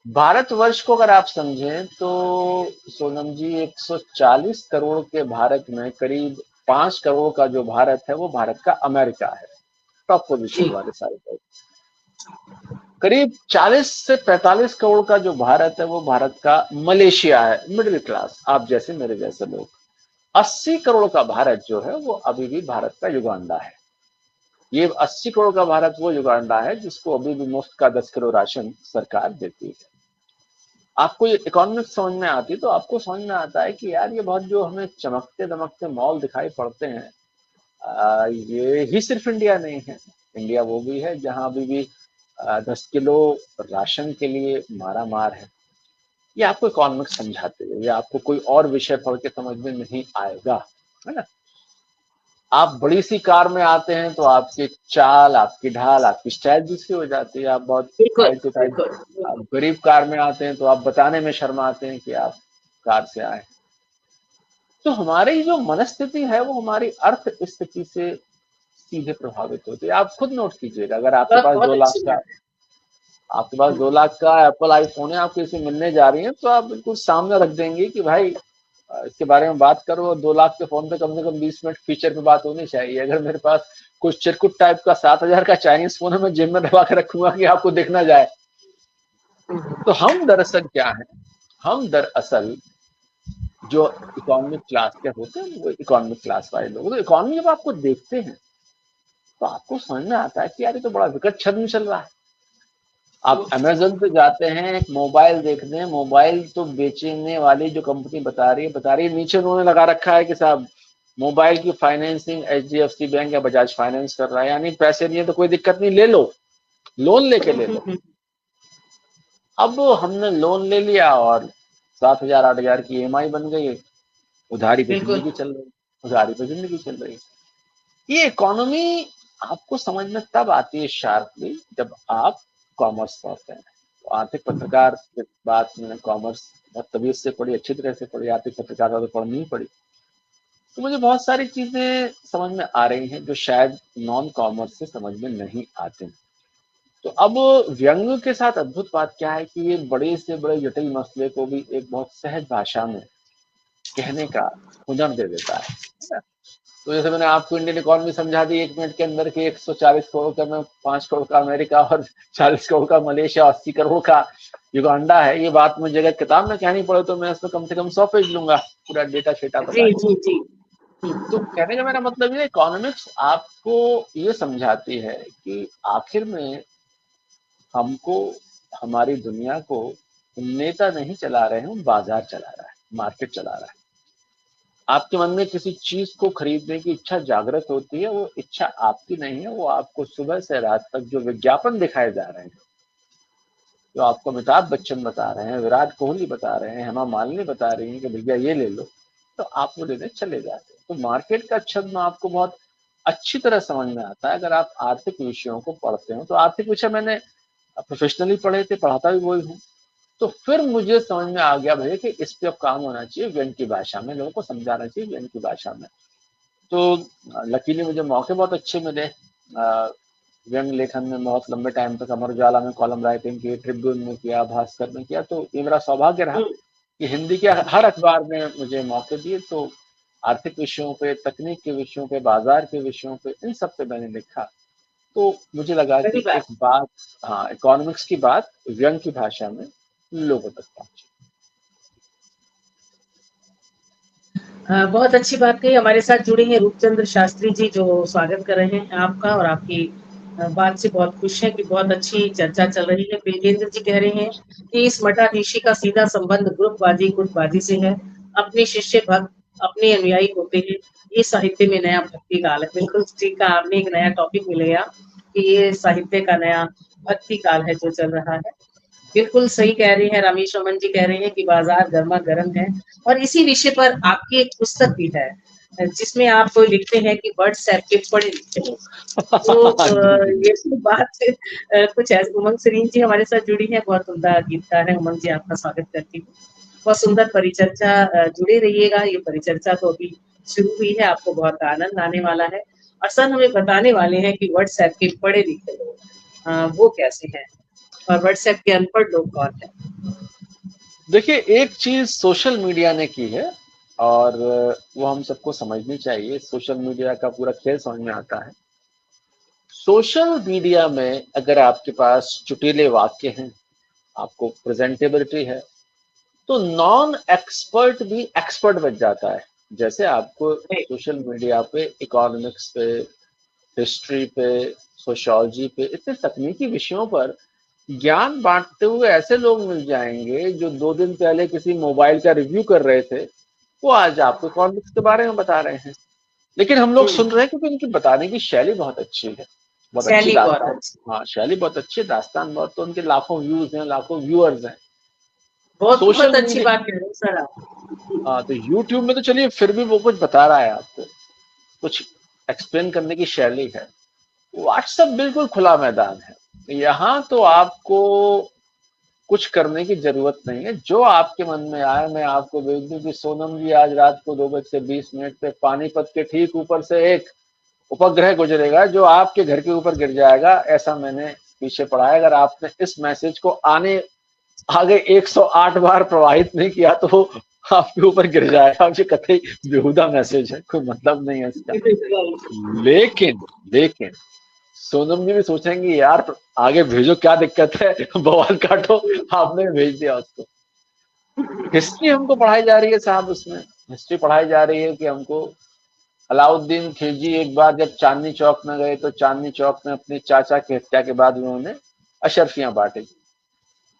भारतवर्ष को अगर आप समझें तो सोनम जी 140 करोड़ के भारत में करीब 5 करोड़ का जो भारत है वो भारत का अमेरिका है, टॉप पोजीशन जी। वाले सारे देश। करीब 40 से 45 करोड़ का जो भारत है वो भारत का मलेशिया है, मिडिल क्लास, आप जैसे मेरे जैसे लोग। 80 करोड़ का भारत जो है वो अभी भी भारत का युगांडा है। ये 80 करोड़ का भारत वो युगांडा है जिसको अभी भी मुफ्त का 10 किलो राशन सरकार देती है। आपको ये इकोनॉमिक्स समझ में आती है तो आपको समझ में आता है कि यार ये बहुत जो हमें चमकते दमकते मॉल दिखाई पड़ते हैं, ये ही सिर्फ इंडिया नहीं है। इंडिया वो भी है जहां अभी भी 10 किलो राशन के लिए मारा मार है। ये आपको इकोनॉमिक्स समझाते हैं, ये आपको कोई और विषय पढ़ के समझ में नहीं आएगा, है ना। आप बड़ी सी कार में आते हैं तो आपकी चाल, आपकी ढाल, आपकी स्टाइल दूसरी हो जाती है। आप बहुत बिल्कुल, हाई टू टाइप, बिल्कुल, आप बिल्कुल। गरीब कार में आते हैं तो आप बताने में शर्माते हैं कि आप कार से आए। तो हमारी जो मनस्थिति है वो हमारी अर्थ स्थिति से सीधे प्रभावित होती है। आप खुद नोट कीजिएगा, अगर आपके बहुत पास बहुत 2 लाख अच्छी का, बात है। आपके पास 2 लाख का एप्पल आईफोन है, आप किसी मिलने जा रही हैं तो आप बिल्कुल सामने रख देंगे कि भाई इसके बारे में बात करो। 2 लाख के फोन पे कम से कम 20 मिनट फीचर पे बात होनी चाहिए। अगर मेरे पास कुछ चिरकुट टाइप का 7,000 का चाइनीज फोन है, मैं जेब में दबा के रखूंगा कि आपको दिख ना जाए। तो हम दरअसल क्या है, हम दरअसल जो इकोनॉमिक क्लास के होते हैं वो इकोनॉमिक क्लास वाले लोग। तो इकोनॉमी जब आपको देखते हैं तो आपको समझ में आता है कि यार ये तो बड़ा विकट छद्म चल रहा है। आप अमेजन पे जाते हैं एक मोबाइल देखने, मोबाइल तो बेचने वाली जो कंपनी बता रही है नीचे उन्होंने लगा रखा है कि साहब मोबाइल की फाइनेंसिंग HDFC बैंक या बजाज फाइनेंस कर रहा है, यानी पैसे नहीं है तो कोई दिक्कत नहीं, ले लो, लोन लेके ले लो। अब हमने लोन ले लिया और 7,000 8,000 की EMI बन गई, उधारी पे बिल्कुल। जिंदगी चल रही, उधारी पे जिंदगी चल रही। ये इकोनॉमी आपको समझ में तब आती है शार्पली जब आप कॉमर्स पढ़ते हैं। तो आर्थिक पत्रकार के बाद मैंने कॉमर्स बहुत तबीयत से पढ़ी, अच्छी तरह से पढ़ी, आर्थिक पत्रकारिता तो पढ़नी ही पड़ी। तो मुझे बहुत सारी चीजें समझ में आ रही हैं जो शायद नॉन कॉमर्स से समझ में नहीं आते। तो अब व्यंग के साथ अद्भुत बात क्या है कि ये बड़े से बड़े जटिल मसले को भी एक बहुत सहज भाषा में कहने का हुनर दे देता है। तो जैसे मैंने आपको इंडियन इकोनॉमी समझा दी 1 मिनट के अंदर कि 140 करोड़ का में 5 करोड़ का अमेरिका और 40 करोड़ का मलेशिया, 80 करोड़ का युगांडा है। ये बात मुझे अगर किताब में कहनी पड़े तो मैं इसमें कम से कम 100 पेज लूंगा पूरा डेटा शेटा जी, बता के। जी, जी। तो कहने का मेरा मतलब ये, इकोनॉमिक्स आपको ये समझाती है कि आखिर में हमको, हमारी दुनिया को नेता नहीं चला रहे हैं, बाजार चला रहा है, मार्केट चला रहा है। आपके मन में किसी चीज को खरीदने की इच्छा जागृत होती है, वो इच्छा आपकी नहीं है, वो आपको सुबह से रात तक जो विज्ञापन दिखाए जा रहे हैं, जो आपको अमिताभ बच्चन बता रहे हैं, विराट कोहली बता रहे हैं, हेमा मालिनी बता रही हैं कि भैया ये ले लो, तो आप वो लेने चले जाते हैं। तो मार्केट का छद्म आपको बहुत अच्छी तरह समझ में आता है अगर आप आर्थिक विषयों को पढ़ते हो। तो आर्थिक विषय मैंने प्रोफेशनली पढ़े थे, पढ़ाता भी वही हूँ। तो फिर मुझे समझ में आ गया भैया कि इस पे अब काम होना चाहिए, व्यंग की भाषा में लोगों को समझाना चाहिए, व्यंग की भाषा में। तो लकीली मुझे मौके बहुत अच्छे मिले। व्यंग लेखन में बहुत लंबे टाइम तक अमर उजाला में कॉलम राइटिंग की, ट्रिब्यून में किया, भास्कर में किया। तो ये मेरा सौभाग्य रहा कि हिंदी के हर अखबार में मुझे मौके दिए। तो आर्थिक विषयों पे, तकनीक के विषयों पे, बाजार के विषयों पे, इन सब पे मैंने लिखा। तो मुझे लगा सही कि बात। एक बात, हाँ, इकोनॉमिक्स की बात व्यंग की भाषा में लोगों तक पहुंचे। बहुत अच्छी बात कही। हमारे साथ जुड़े हैं रूपचंद्र शास्त्री जी, जो स्वागत कर रहे हैं आपका, और आपकी बात से बहुत खुश हैं कि बहुत अच्छी चर्चा चल रही है। बिलकेंद्र जी कह रहे हैं कि इस मठाधीशी का सीधा संबंध ग्रुपबाजी गुटबाजी से है। अपने शिष्य भक्त अपने अनुयायी होते हैं। ये साहित्य में नया भक्ति काल है। बिल्कुल ठीक कहा आपने, एक नया टॉपिक मिलेगा कि ये साहित्य का नया भक्ति काल है जो चल रहा है। बिल्कुल सही कह रही हैं, रमेश रमन जी कह रहे हैं कि बाजार गर्मा गर्म है। और इसी विषय पर आपकी एक पुस्तक भी है, जिसमें आप लिखते हैं कि व्हाट्सएप के पढ़े लिखे लोग। तो जी जी ये तो बात कुछ ऐसे। उमंग सरीन जी हमारे साथ जुड़ी हैं, बहुत उम्दा गीतकार है। उमंग जी, आपका स्वागत करती हूँ। बहुत सुंदर परिचर्चा, जुड़े रहिएगा। ये परिचर्चा तो अभी शुरू हुई है, आपको बहुत आनंद आने वाला है। और सर हमें बताने वाले हैं कि व्हाट्सएप के पढ़े लिखे लोग वो कैसे हैं, और व्हाट्सएप के अनपढ़ लोग कौन है। देखिए, एक चीज सोशल मीडिया ने की है और वो हम सबको समझनी चाहिए। सोशल मीडिया का पूरा खेल समझ में आता है। सोशल मीडिया में अगर आपके पास चुटीले वाक्य हैं, आपको प्रेजेंटेबिलिटी है, तो नॉन एक्सपर्ट भी एक्सपर्ट बन जाता है। जैसे आपको सोशल मीडिया पे इकोनॉमिक्स पे, हिस्ट्री पे, सोशियोलॉजी पे, इतने तकनीकी विषयों पर ज्ञान बांटते हुए ऐसे लोग मिल जाएंगे जो 2 दिन पहले किसी मोबाइल का रिव्यू कर रहे थे, वो आज आपको इकोनॉमिक्स के बारे में बता रहे हैं। लेकिन हम लोग सुन रहे हैं क्योंकि उनकी बताने की शैली बहुत अच्छी है, बहुत अच्छी शैली बहुत दास्तान। अच्छी, हाँ, शैली बहुत अच्छी है, दास्तान बहुत। तो उनके लाखों व्यूज हैं, लाखों व्यूअर्स हैं। बहुत बहुत सोशल अच्छी मीडिया, बात कह रहे हैं सर आप। हाँ, तो यूट्यूब में तो चलिए फिर भी वो कुछ बता रहा है आपको, कुछ एक्सप्लेन करने की शैली है। व्हाट्सएप बिल्कुल खुला मैदान है। यहाँ तो आपको कुछ करने की जरूरत नहीं है। जो आपके मन में आए, मैं आपको भेज दूं कि सोनम जी आज रात को 2:20 पे पानीपत के ठीक ऊपर से एक उपग्रह गुजरेगा जो आपके घर के ऊपर गिर जाएगा, ऐसा मैंने पीछे पढ़ा है। अगर आपने इस मैसेज को आगे 108 बार प्रवाहित नहीं किया तो आपके ऊपर गिर जाएगा। ये कतई बेहुदा मैसेज है, कोई मतलब नहीं है इसका। लेकिन लेकिन सोनम जी भी सोचेंगे यार आगे भेजो, क्या दिक्कत है, बवाल काटो, आपने भेज दिया उसको। हिस्ट्री हमको पढ़ाई जा रही है साहब, उसमें हिस्ट्री पढ़ाई जा रही है कि हमको अलाउद्दीन खिलजी एक बार जब चांदनी चौक में गए तो चांदनी चौक में अपने चाचा की हत्या के बाद उन्होंने अशर्फियां बांटी।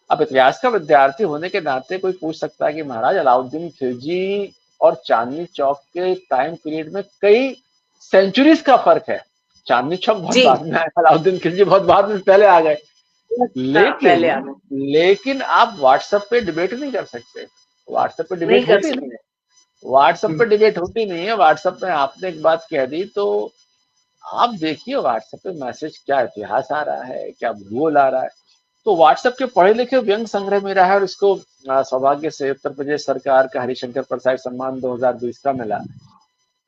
अब इतिहास का विद्यार्थी होने के नाते कोई पूछ सकता है कि महाराज अलाउद्दीन खिलजी और चांदनी चौक के टाइम पीरियड में कई सेंचुरीज का फर्क है। चांदनी चौक बहुत जी, बाद में आया, अलाउद्दीन खिलजी बहुत बाद में पहले आ गए। हाँ, पहले लेकिन आ गए। लेकिन आप व्हाट्सएप पे डिबेट नहीं कर सकते। व्हाट्सएप पे नहीं डिबेट कर होती नहीं सकते। है। व्हाट्सएप पे डिबेट होती नहीं है। व्हाट्सएप में आपने एक बात कह दी तो आप देखिए व्हाट्सएप पे मैसेज क्या इतिहास आ रहा है, क्या भूगोल आ रहा है। तो व्हाट्सएप के पढ़े लिखे व्यंग संग्रह में रहा है और इसको सौभाग्य से उत्तर प्रदेश सरकार का हरिशंकर प्रसाद सम्मान 2020 का मिला।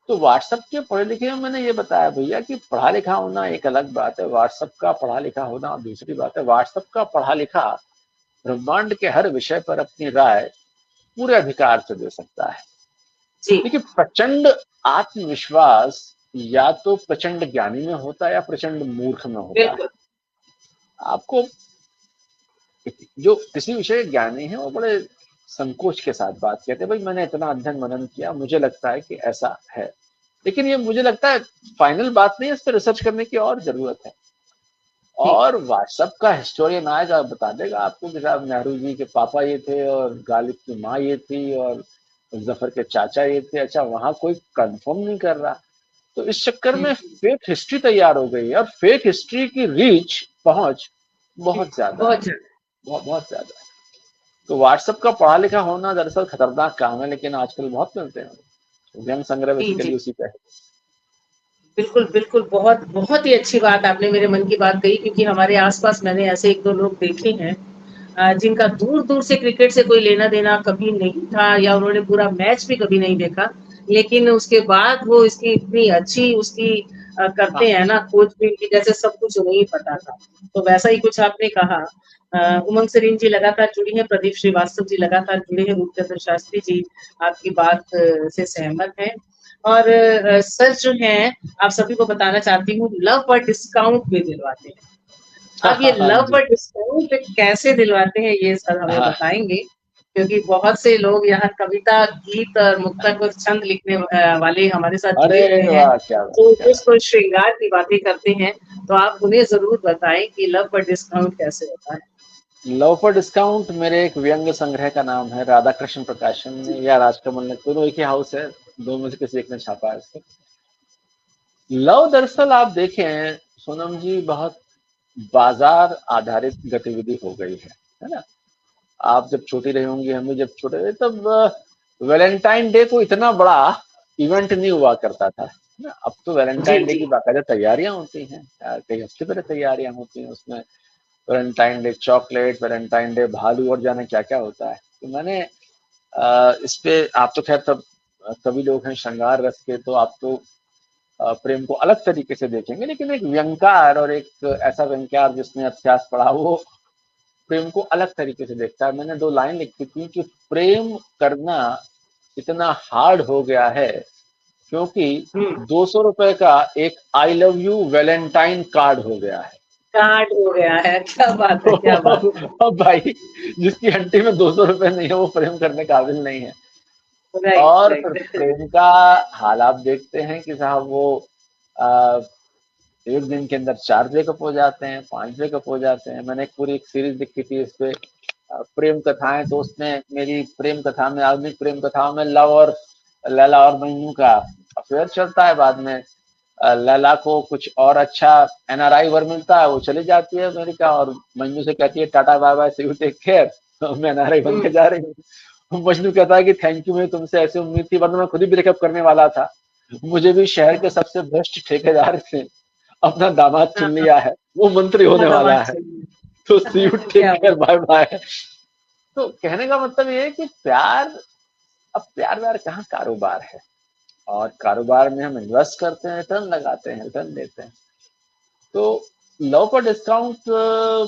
तो व्हाट्सएप के पढ़े लिखे में मैंने ये बताया भैया कि पढ़ा लिखा होना एक अलग बात है, व्हाट्सएप का पढ़ा लिखा होना दूसरी बात है। व्हाट्सएप का पढ़ा लिखा ब्रह्मांड के हर विषय पर अपनी राय पूरे अधिकार से दे सकता है। जी, देखिए, प्रचंड आत्मविश्वास या तो प्रचंड ज्ञानी में होता है या प्रचंड मूर्ख में होता है। बिल्कुल। आपको जो किसी विषय के ज्ञानी है वो बड़े संकोच के साथ बात कहते हैं, भाई मैंने इतना अध्ययन मनन किया, मुझे लगता है कि ऐसा है। लेकिन ये मुझे लगता है फाइनल बात नहीं है, इस पर रिसर्च करने की और जरूरत है। जी, और व्हाट्सएप का हिस्टोरियन आएगा बता देगा आपको कि साहब नेहरू जी के पापा ये थे और गालिब की माँ ये थी और जफर के चाचा ये थे। अच्छा, वहां कोई कंफर्म नहीं कर रहा। तो इस चक्कर में फेक हिस्ट्री तैयार हो गई है और फेक हिस्ट्री की रीच, पहुंच बहुत ज्यादा है, बहुत ज्यादा। बहुत बहुत ज्यादा है। तो व्हाट्सएप का पढ़ा लिखा होना दरअसल खतरनाक काम है, लेकिन आजकल बहुत मिलते हैं। व्यंग संग्रह जी, बेसिकली जी, उसी पे है। बिल्कुल, बिल्कुल। बहुत बहुत ही अच्छी बात आपने मेरे मन की बात कही, क्योंकि हमारे आस-पास मैंने ऐसे 1-2 लोग देखे हैं जिनका दूर-दूर से क्रिकेट से कोई लेना-देना कभी नहीं था, या उन्होंने पूरा मैच भी कभी नहीं देखा। लेकिन उसके बाद वो इसकी इतनी अच्छी उसकी हाँ, करते हैं ना खोजबीन की, जैसे सब कुछ उन्हें ही पता था। तो वैसा ही कुछ आपने कहा। उमंग सरीन जी लगातार जुड़ी हैं, प्रदीप श्रीवास्तव जी लगातार जुड़े हैं, रूपचंद्र शास्त्री जी आपकी बात से सहमत हैं। और सर जो हैं, आप सभी को बताना चाहती हूँ, लव पर डिस्काउंट भी दिलवाते हैं। हाँ, अब ये हाँ, हाँ लव जी, पर डिस्काउंट कैसे दिलवाते हैं, ये सर हमें हाँ। बताएंगे, क्योंकि बहुत से लोग यहाँ कविता, गीत और मुक्तक और छंद लिखने वाले हमारे साथ अरे जुड़े हुए हैं, वाह, क्या बात, जो क्या बात। उसको श्रृंगार की बातें करते हैं। तो आप उन्हें जरूर बताएं कि लव पर डिस्काउंट कैसे होता है। लव फॉर डिस्काउंट मेरे एक व्यंग्य संग्रह का नाम है, राधा कृष्ण प्रकाशन ने जी, या राजकमल ने, दोनों एक ही हाउस है, दो में से किसी एक ने छापा है इसको। लव दरअसल आप देखें सोनम जी बहुत बाजार आधारित गतिविधि हो गई है ना। आप जब छोटी रही होंगी, हम भी जब छोटे थे, तब वैलेंटाइन डे को इतना बड़ा इवेंट नहीं हुआ करता था ना। अब तो जी वैलेंटाइन डे जी। की बाकायदा तैयारियां होती हैं, कई हफ्ते पहले तैयारियां होती हैं उसमें। Valentine day chocolate, Valentine day भालू और जाने क्या क्या होता है। तो मैंने इस पे, आप तो खैर तब कवि लोग हैं श्रृंगार रस के, तो आप तो प्रेम को अलग तरीके से देखेंगे, लेकिन एक व्यंग्यकार और एक ऐसा व्यंग्यकार जिसने अभ्यास पढ़ा, वो प्रेम को अलग तरीके से देखता है। मैंने 2 लाइन लिखी थी कि प्रेम करना इतना हार्ड हो गया है क्योंकि हम्म। 200 रुपए का एक I love you Valentine card हो गया है। कार्ड हो गया है, क्या बात है, क्या बात है। अब भाई, जिसकी हंटी में 200 रुपए नहीं है वो प्रेम करने काबिल नहीं है। राइट और फिर राइट। प्रेम का हाल आप देखते हैं कि साहब वो आ, एक दिन के अंदर 4 ब्रेकअप हो जाते हैं, 5 ब्रेकअप हो जाते हैं। मैंने एक पूरी एक सीरीज लिखी थी इस पे, प्रेम कथाएं। तो उसने मेरी प्रेम कथा में, आधुनिक प्रेम कथाओं में, लव और लैला और मजनू का अफेयर चलता है। बाद में लैला को कुछ और अच्छा एनआरआई वर मिलता है, वो चली जाती है अमेरिका और मजनू से कहती है tata bye bye, see you take care, मैं एनआरआई बन के हम्म। जा रही हूँ। मजनू कहता है कि थैंक यू, मुझे तुमसे ऐसी उम्मीद थी, वरना मैं खुद ही ब्रेकअप करने वाला था। मुझे भी शहर के सबसे भ्रष्ट ठेकेदार से अपना दामाद हाँ चुन हाँ। लिया है, वो मंत्री होने दामाद वाला है, चाहिए। तो सी यू टेक क्या केयर, बात। Bye bye. तो कहने का मतलब ये है कि प्यार, अब प्यार व्यार कहाँ कारोबार है। और कारोबार में हम इन्वेस्ट करते हैं, रिटर्न लगाते हैं, रिटर्न देते हैं। तो लव पर डिस्काउंट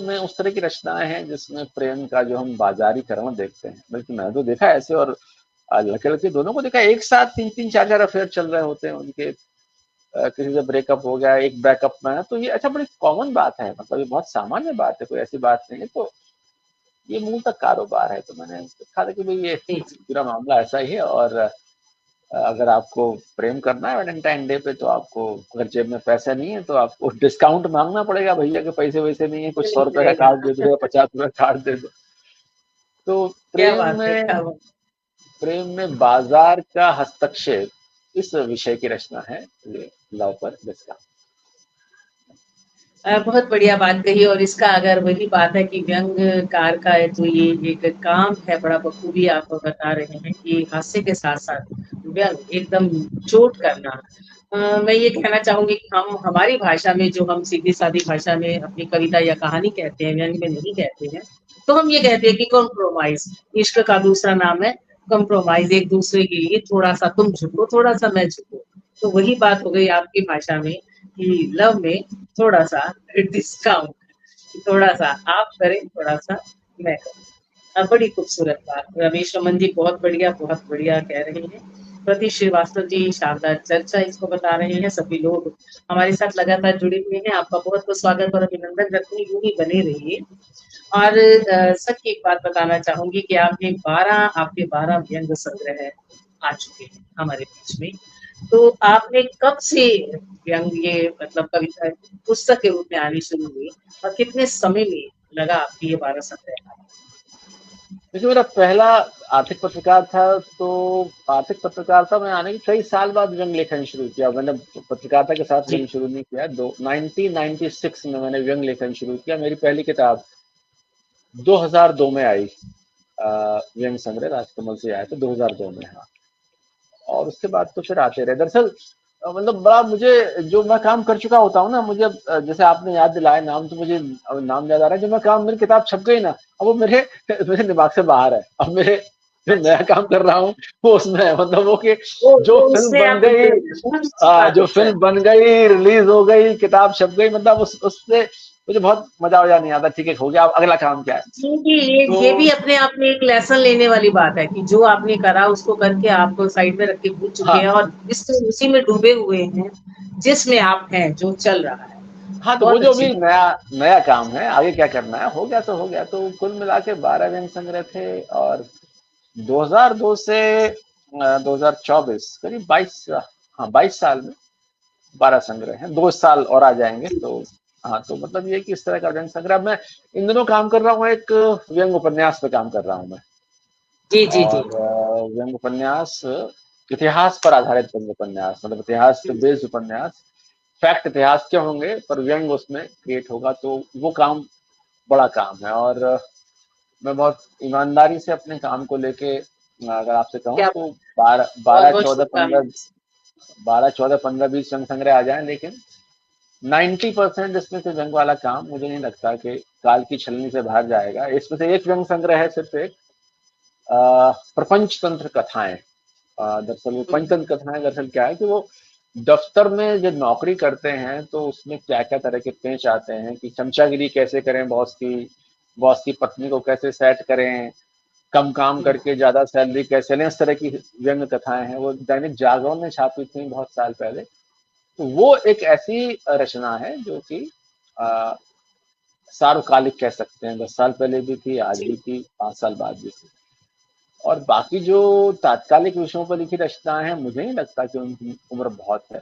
में उस तरह की रचनाएं हैं जिसमें प्रेम का जो हम बाजारीकरण देखते हैं। बल्कि मैंने तो देखा है ऐसे, और लड़के लड़के दोनों को देखा, एक साथ 3-3 4-4 अफेयर चल रहे होते हैं उनके। किसी से ब्रेकअप हो गया, एक बैकअप में है, तो ये अच्छा बड़ी कॉमन बात है, मतलब ये बहुत सामान्य बात है, कोई ऐसी बात नहीं है। तो ये मूल तक कारोबार है। तो मैंने देखा था कि भाई ये जी जी। पूरा मामला ऐसा ही है। और अगर आपको प्रेम करना है वैलेंटाइन डे पे, तो आपको, अगर जेब में पैसा नहीं है तो आपको डिस्काउंट मांगना पड़ेगा, भैया के पैसे वैसे नहीं है, कुछ चलिए 100 रुपए का पड़ेगा। कार्ड दे दो या 50 रुपए का कार्ड दे दो। तो क्या प्रेम बात है, में, क्या बात। बाजार का हस्तक्षेप इस विषय की रचना है, ये लव पर डिस्काउंट। बहुत बढ़िया बात कही। और इसका अगर वही बात है कि व्यंग्यकार का है, जो ये एक काम है, बड़ा बखूबी आप बता रहे हैं कि हास्य के साथ साथ व्यंग एकदम चोट करना। मैं ये कहना चाहूंगी कि हम हमारी भाषा में, जो हम सीधी सादी भाषा में अपनी कविता या कहानी कहते हैं, व्यंग में नहीं कहते हैं, तो हम ये कहते हैं कि कॉम्प्रोमाइज। इश्क का दूसरा नाम है कॉम्प्रोमाइज, एक दूसरे के लिए थोड़ा सा तुम झुको, थोड़ा सा मैं झुको। तो वही बात हो गई आपकी भाषा में कि लव में थोड़ा सा डिस्काउंट, थोड़ा सा आप करें, थोड़ा सा मैं करूं। बड़ी खूबसूरत बात रमेश रमन जी, बहुत बढ़िया कह रहे हैं। प्रति श्रीवास्तव जी शानदार चर्चा इसको बता रहे हैं। सभी लोग हमारे साथ लगातार जुड़े हुए हैं, आपका बहुत बहुत स्वागत और अभिनंदन करते हैं, यूं ही बने रहिए। और सच की एक बात बताना चाहूंगी कि आपके 12 व्यंग संग्रह आ चुके हैं हमारे बीच में। तो आपने कब से व्यंग, ये मतलब कविता पुस्तक के रूप में आनी शुरू हुई, और कितने समय में लगा आपकी ये 12 संग्रह? देखिए, मेरा पहला आर्थिक पत्रकार था, तो आर्थिक पत्रकारिता में आने के कई साल बाद व्यंग लेखन शुरू किया। मैंने पत्रकारिता के साथ जी व्यंग शुरू नहीं किया। 1996 में मैंने व्यंग लेखन शुरू किया। मेरी पहली किताब 2002 में आई, व्यंग संग्रह राजकमल से आया था 2002 में। हाँ, और उसके बाद तो फिर आते रहे। दरअसल मतलब बड़ा मुझे, जो मैं काम कर चुका होता हूँ ना, मुझे जैसे आपने याद दिलाया नाम, तो मुझे अब नाम याद आ रहा है। जो मैं काम, मेरी किताब छप गई ना, अब वो मेरे मेरे दिमाग से बाहर है। अब मेरे जो नया अच्छा। काम कर रहा हूँ वो उसमें है, मतलब वो कि जो वो फिल्म उससे बन आप गई, बहुत अच्छी बात जो है सर। फिल्म बन गई, रिलीज हो गई, किताब छप गई, मतलब उससे मुझे बहुत मजा वजा नहीं आता। ठीक है, हो गया, अब अगला काम क्या है। जी जी, ये तो भी अपने आप में एक लेसन लेने वाली बात है कि जो आपने करा उसको करके आप साइड में रख के भूल चुके हाँ हैं, और उसी में डूबे हुए हैं जिसमें आप हैं, जो चल रहा है। हाँ, तो वो बहुत जो अच्छी भी बात। नया नया काम है, आगे क्या करना है, हो गया तो हो गया। तो कुल मिला के 12 व्यंग संग्रह थे। और 2002 से 2024, करीब 22, हाँ 22 साल में 12 संग्रह हैं। 2 साल और आ जाएंगे तो। हाँ, तो मतलब ये कि इस तरह का व्यंग संग्रह, मैं इन दिनों काम कर रहा हूँ, एक व्यंग उपन्यास पे काम कर रहा हूँ मैं। जी जी जी और व्यंग उपन्यास, इतिहास पर आधारित व्यंग उपन्यास, मतलब इतिहास पे बेस्ड उपन्यास। फैक्ट इतिहास के होंगे पर व्यंग उसमें क्रिएट होगा, तो वो काम बड़ा काम है। और मैं बहुत ईमानदारी से अपने काम को लेके, अगर आपसे कहूँ क्या तो 12 बहुत 12 बहुत 14 15 शुभकामनाएं। 12 14 15 20 व्यंग संग्रह आ जाएं, लेकिन 90% इसमें से व्यंग वाला काम मुझे नहीं लगता कि काल की छलनी से बाहर जाएगा। इसमें से एक व्यंग संग्रह है, सिर्फ एक प्रपंच तंत्र कथाएं। दरअसल वो पंचतंत्र कथाएं दरअसल क्या है कि वो दफ्तर में जब नौकरी करते हैं तो उसमें क्या क्या तरह के पेच आते हैं कि चमचागिरी कैसे करें बॉस की पत्नी को कैसे सेट करें, कम काम करके ज्यादा सैलरी कैसे लें, इस तरह की व्यंग कथाएं हैं। वो दैनिक जागरण में छापी थी बहुत साल पहले। तो वो एक ऐसी रचना है जो कि अ, सार्वकालिक कह सकते हैं, 10 साल पहले भी थी, आज जी भी थी, 5 साल बाद भी थी। और बाकी जो तात्कालिक विषयों पर लिखी रचनाएं हैं, मुझे नहीं लगता कि उनकी उम्र बहुत है।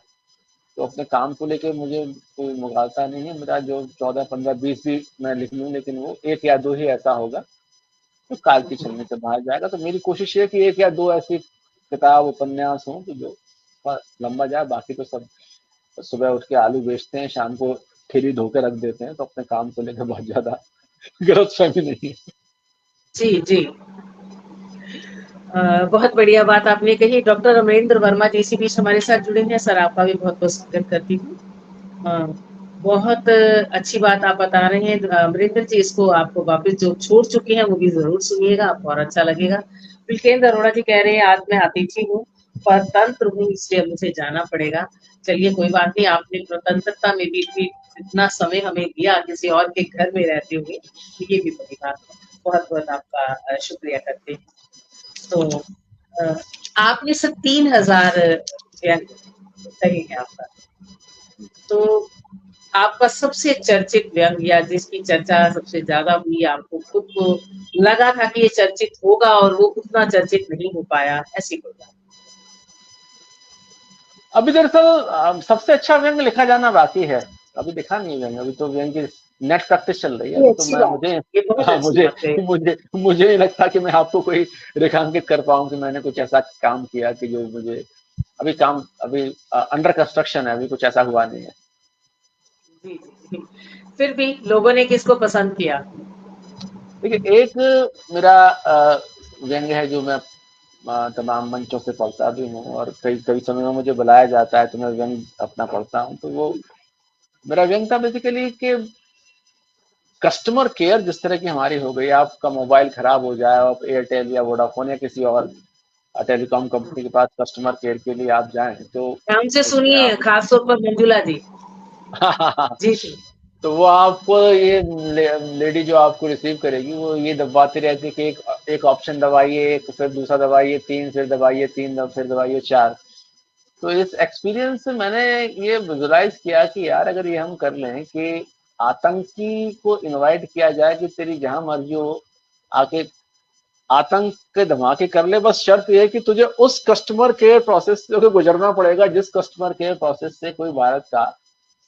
तो अपने काम को लेके मुझे कोई मुगालता नहीं है। मेरा जो 14 15 20 भी मैं लिख लूँ, लेकिन वो एक या दो ही ऐसा होगा जो काल की छलनी से बाहर जाएगा। तो मेरी कोशिश ये है कि एक या दो ऐसी किताब उपन्यास हों कि जो लंबा जाए। बाकी तो सब सुबह उठ के आलू बेचते हैं, शाम को ठेली धो के रख देते हैं, तो अपने काम को लेकर बहुत ज्यादा गलतफहमी नहीं है। जी जी। बहुत बढ़िया बात आपने कही। डॉक्टर अमरेंद्र वर्मा जी इसी बीच हमारे साथ जुड़े हैं। सर आपका भी बहुत बहुत स्वागत करती हूँ। बहुत अच्छी बात आप बता रहे हैं अमरिंदर जी। इसको आपको वापस जो छोड़ चुके हैं वो भी जरूर सुनिएगा, आपको और अच्छा लगेगा। पुलकेंद्र अरोड़ा जी कह रहे हैं आज मैं अतिथि हूँ, परतंत्र हूँ, इसलिए मुझे जाना पड़ेगा। चलिए कोई बात नहीं, आपने स्वतंत्रता में भी इतना समय हमें दिया किसी और के घर में रहते हुए, तो ये भी बड़ी बात है। बहुत बहुत आपका शुक्रिया करते हैं। तो आपने सब 3000 सही है आपका। तो आपका सबसे चर्चित व्यंग या जिसकी चर्चा सबसे ज्यादा हुई, आपको खुद को लगा था कि ये चर्चित होगा और वो उतना चर्चित नहीं हो पाया, ऐसी कोई बात? अभी दरअसल सबसे अच्छा व्यंग लिखा जाना बाकी है। अभी लिखा नहीं व्यंग, अभी तो व्यंग की नेट प्रैक्टिस चल रही है। ये अभी तो अच्छी मैं बात मुझे है, ये बहुत हाँ, अच्छी मुझे बात है। मुझे मुझे नहीं लगता कि मैं आपको कोई रेखांकित कर पाऊँ कि मैंने कुछ ऐसा काम किया कि जो मुझे अभी काम अभी अंडर कंस्ट्रक्शन है, अभी कुछ ऐसा हुआ नहीं है। जी जी। फिर भी लोगों ने किसको पसंद किया? देखिए, एक मेरा व्यंग है जो मैं तमाम मंचों से पढ़ता भी हूँ, और कई कई समय में मुझे बुलाया जाता है तो मैं व्यंग अपना पढ़ता हूँ। तो वो मेरा व्यंग था बेसिकली कि कस्टमर केयर जिस तरह की हमारी हो गई, आपका मोबाइल खराब हो जाए, आप एयरटेल या वोडाफोन या किसी और टेलीकॉम कंपनी के पास कस्टमर केयर के लिए आप जाएं तो हमसे उसमें सुनिए, आप खास तौर पर मंजुला जी। जी जी। तो वो आपको ये लेडी जो आपको रिसीव करेगी, वो ये दबाती रहती है कि एक ऑप्शन दबाइए, एक फिर दूसरा दबाइए, तीन फिर दबाइए, तीन फिर दबाइए, चार। तो इस एक्सपीरियंस से मैंने ये विजुलाइज किया कि यार अगर ये हम कर लें कि आतंकी को इनवाइट किया जाए कि तेरी जहां मर्जी हो आके आतंक के धमाके कर ले, बस शर्त ये है कि तुझे उस कस्टमर केयर प्रोसेस से गुजरना पड़ेगा जिस कस्टमर केयर प्रोसेस से कोई भारत का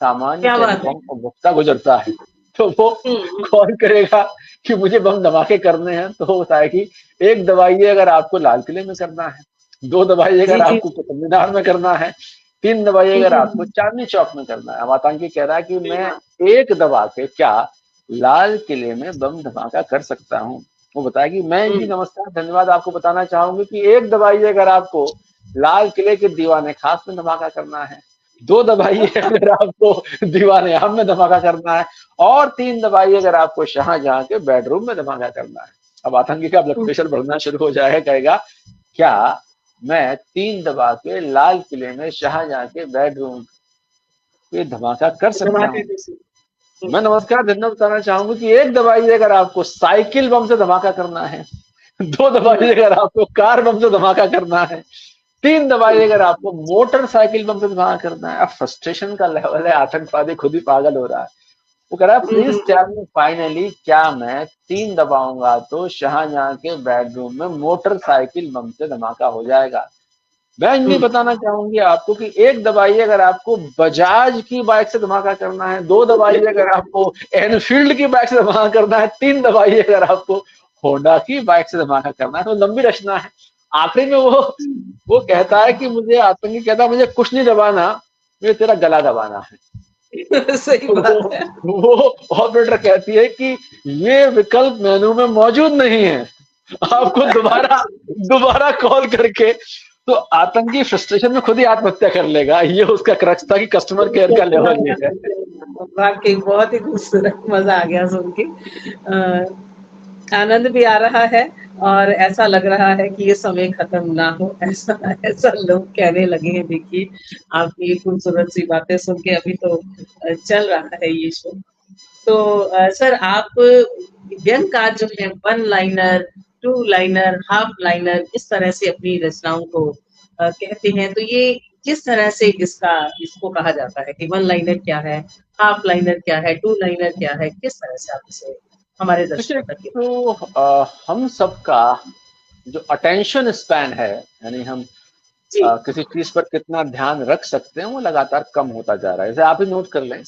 सामान्य क्या बात है। टेलीकॉम उपभोक्ता गुजरता है। तो वो हम्म। कॉल करेगा कि मुझे बम धमाके करने हैं, तो होता है कि एक दवाइए अगर आपको लाल किले में करना है, दो दवाइए जी अगर जी। आपको कुतुब मीनार में करना है, तीन दवाइए अगर आपको हम्म। चांदनी चौक में करना है। अब आतंकी कह रहा है कि मैं एक दबा के क्या लाल किले में बम धमाका कर सकता हूँ। वो बताया कि मैं जी हम्म। नमस्कार धन्यवाद आपको बताना चाहूंगी कि एक दवाइए अगर आपको लाल किले के दीवाने खास में धमाका करना है, दो दवाइए अगर आपको दीवाने आम में धमाका करना है, और तीन दवाइए अगर आपको शाहजहां के बेडरूम में धमाका करना है। अब आतंकी का ब्लड प्रेशर बढ़ना शुरू हो जाएगा, कहेगा क्या मैं तीन दबा के लाल किले में शाहजहां के बेडरूम पे धमाका कर सकता धमाके हूँ। जैसे। मैं नमस्कार धन्यवाद बताना चाहूंगी कि एक दवाई अगर आपको साइकिल बम से धमाका करना है, दो दवाई अगर आपको कार बम से धमाका करना है, तीन दवाई अगर आपको मोटरसाइकिल बम से धमाका करना है। अब फ्रस्ट्रेशन का लेवल है, आतंकवादी खुद ही पागल हो रहा है। वो कह रहा है प्लीज टेल मी फाइनली, क्या मैं तीन दबाऊंगा तो शाहजहां के बेडरूम में मोटरसाइकिल बम से धमाका हो जाएगा। मैं भी बताना चाहूंगी आपको कि एक दवाई अगर आपको बजाज की बाइक से धमाका करना है, दो दवाई अगर आपको एनफील्ड की बाइक से धमाका करना है, तीन दवाई अगर आपको होंडा की बाइक से धमाका करना है। तो लंबी रचना है। आखिरी में वो कहता है कि मुझे आतंकी कहता है मुझे कुछ नहीं दबाना, मुझे तेरा गला दबाना है। सही बात है। वो ऑपरेटर कहती है कि ये विकल्प मेनू में मौजूद नहीं है, आपको दोबारा दोबारा कॉल करके। तो आतंकी फ्रस्ट्रेशन में खुद ही आत्महत्या कर लेगा, ये उसका क्रक्स था कि कस्टमर केयर का लेवल ये है। वाकई बहुत ही खूबसूरत, मजा आ गया सुन के। आनंद भी आ रहा है और ऐसा लग रहा है कि ये समय खत्म ना हो, ऐसा ऐसा लोग कहने लगे हैं। देखिए, आपकी ये खूबसूरत सी बातें सुन के अभी तो चल रहा है ये शो। तो सर, आप व्यंग्यकार जो है, one liner, two liner, half liner, इस तरह से अपनी रचनाओं को कहते हैं, तो ये किस तरह से इसको कहा जाता है कि वन लाइनर क्या है, हाफ लाइनर क्या है, टू लाइनर क्या है, किस तरह से आप इसे हमारे देखिए, दर्शकों तक? तो हम सबका जो अटेंशन स्पैन है, यानी हम जी। किसी चीज पर कितना ध्यान रख सकते हैं, वो लगातार कम होता जा रहा है। जैसे आप ही नोट कर लें,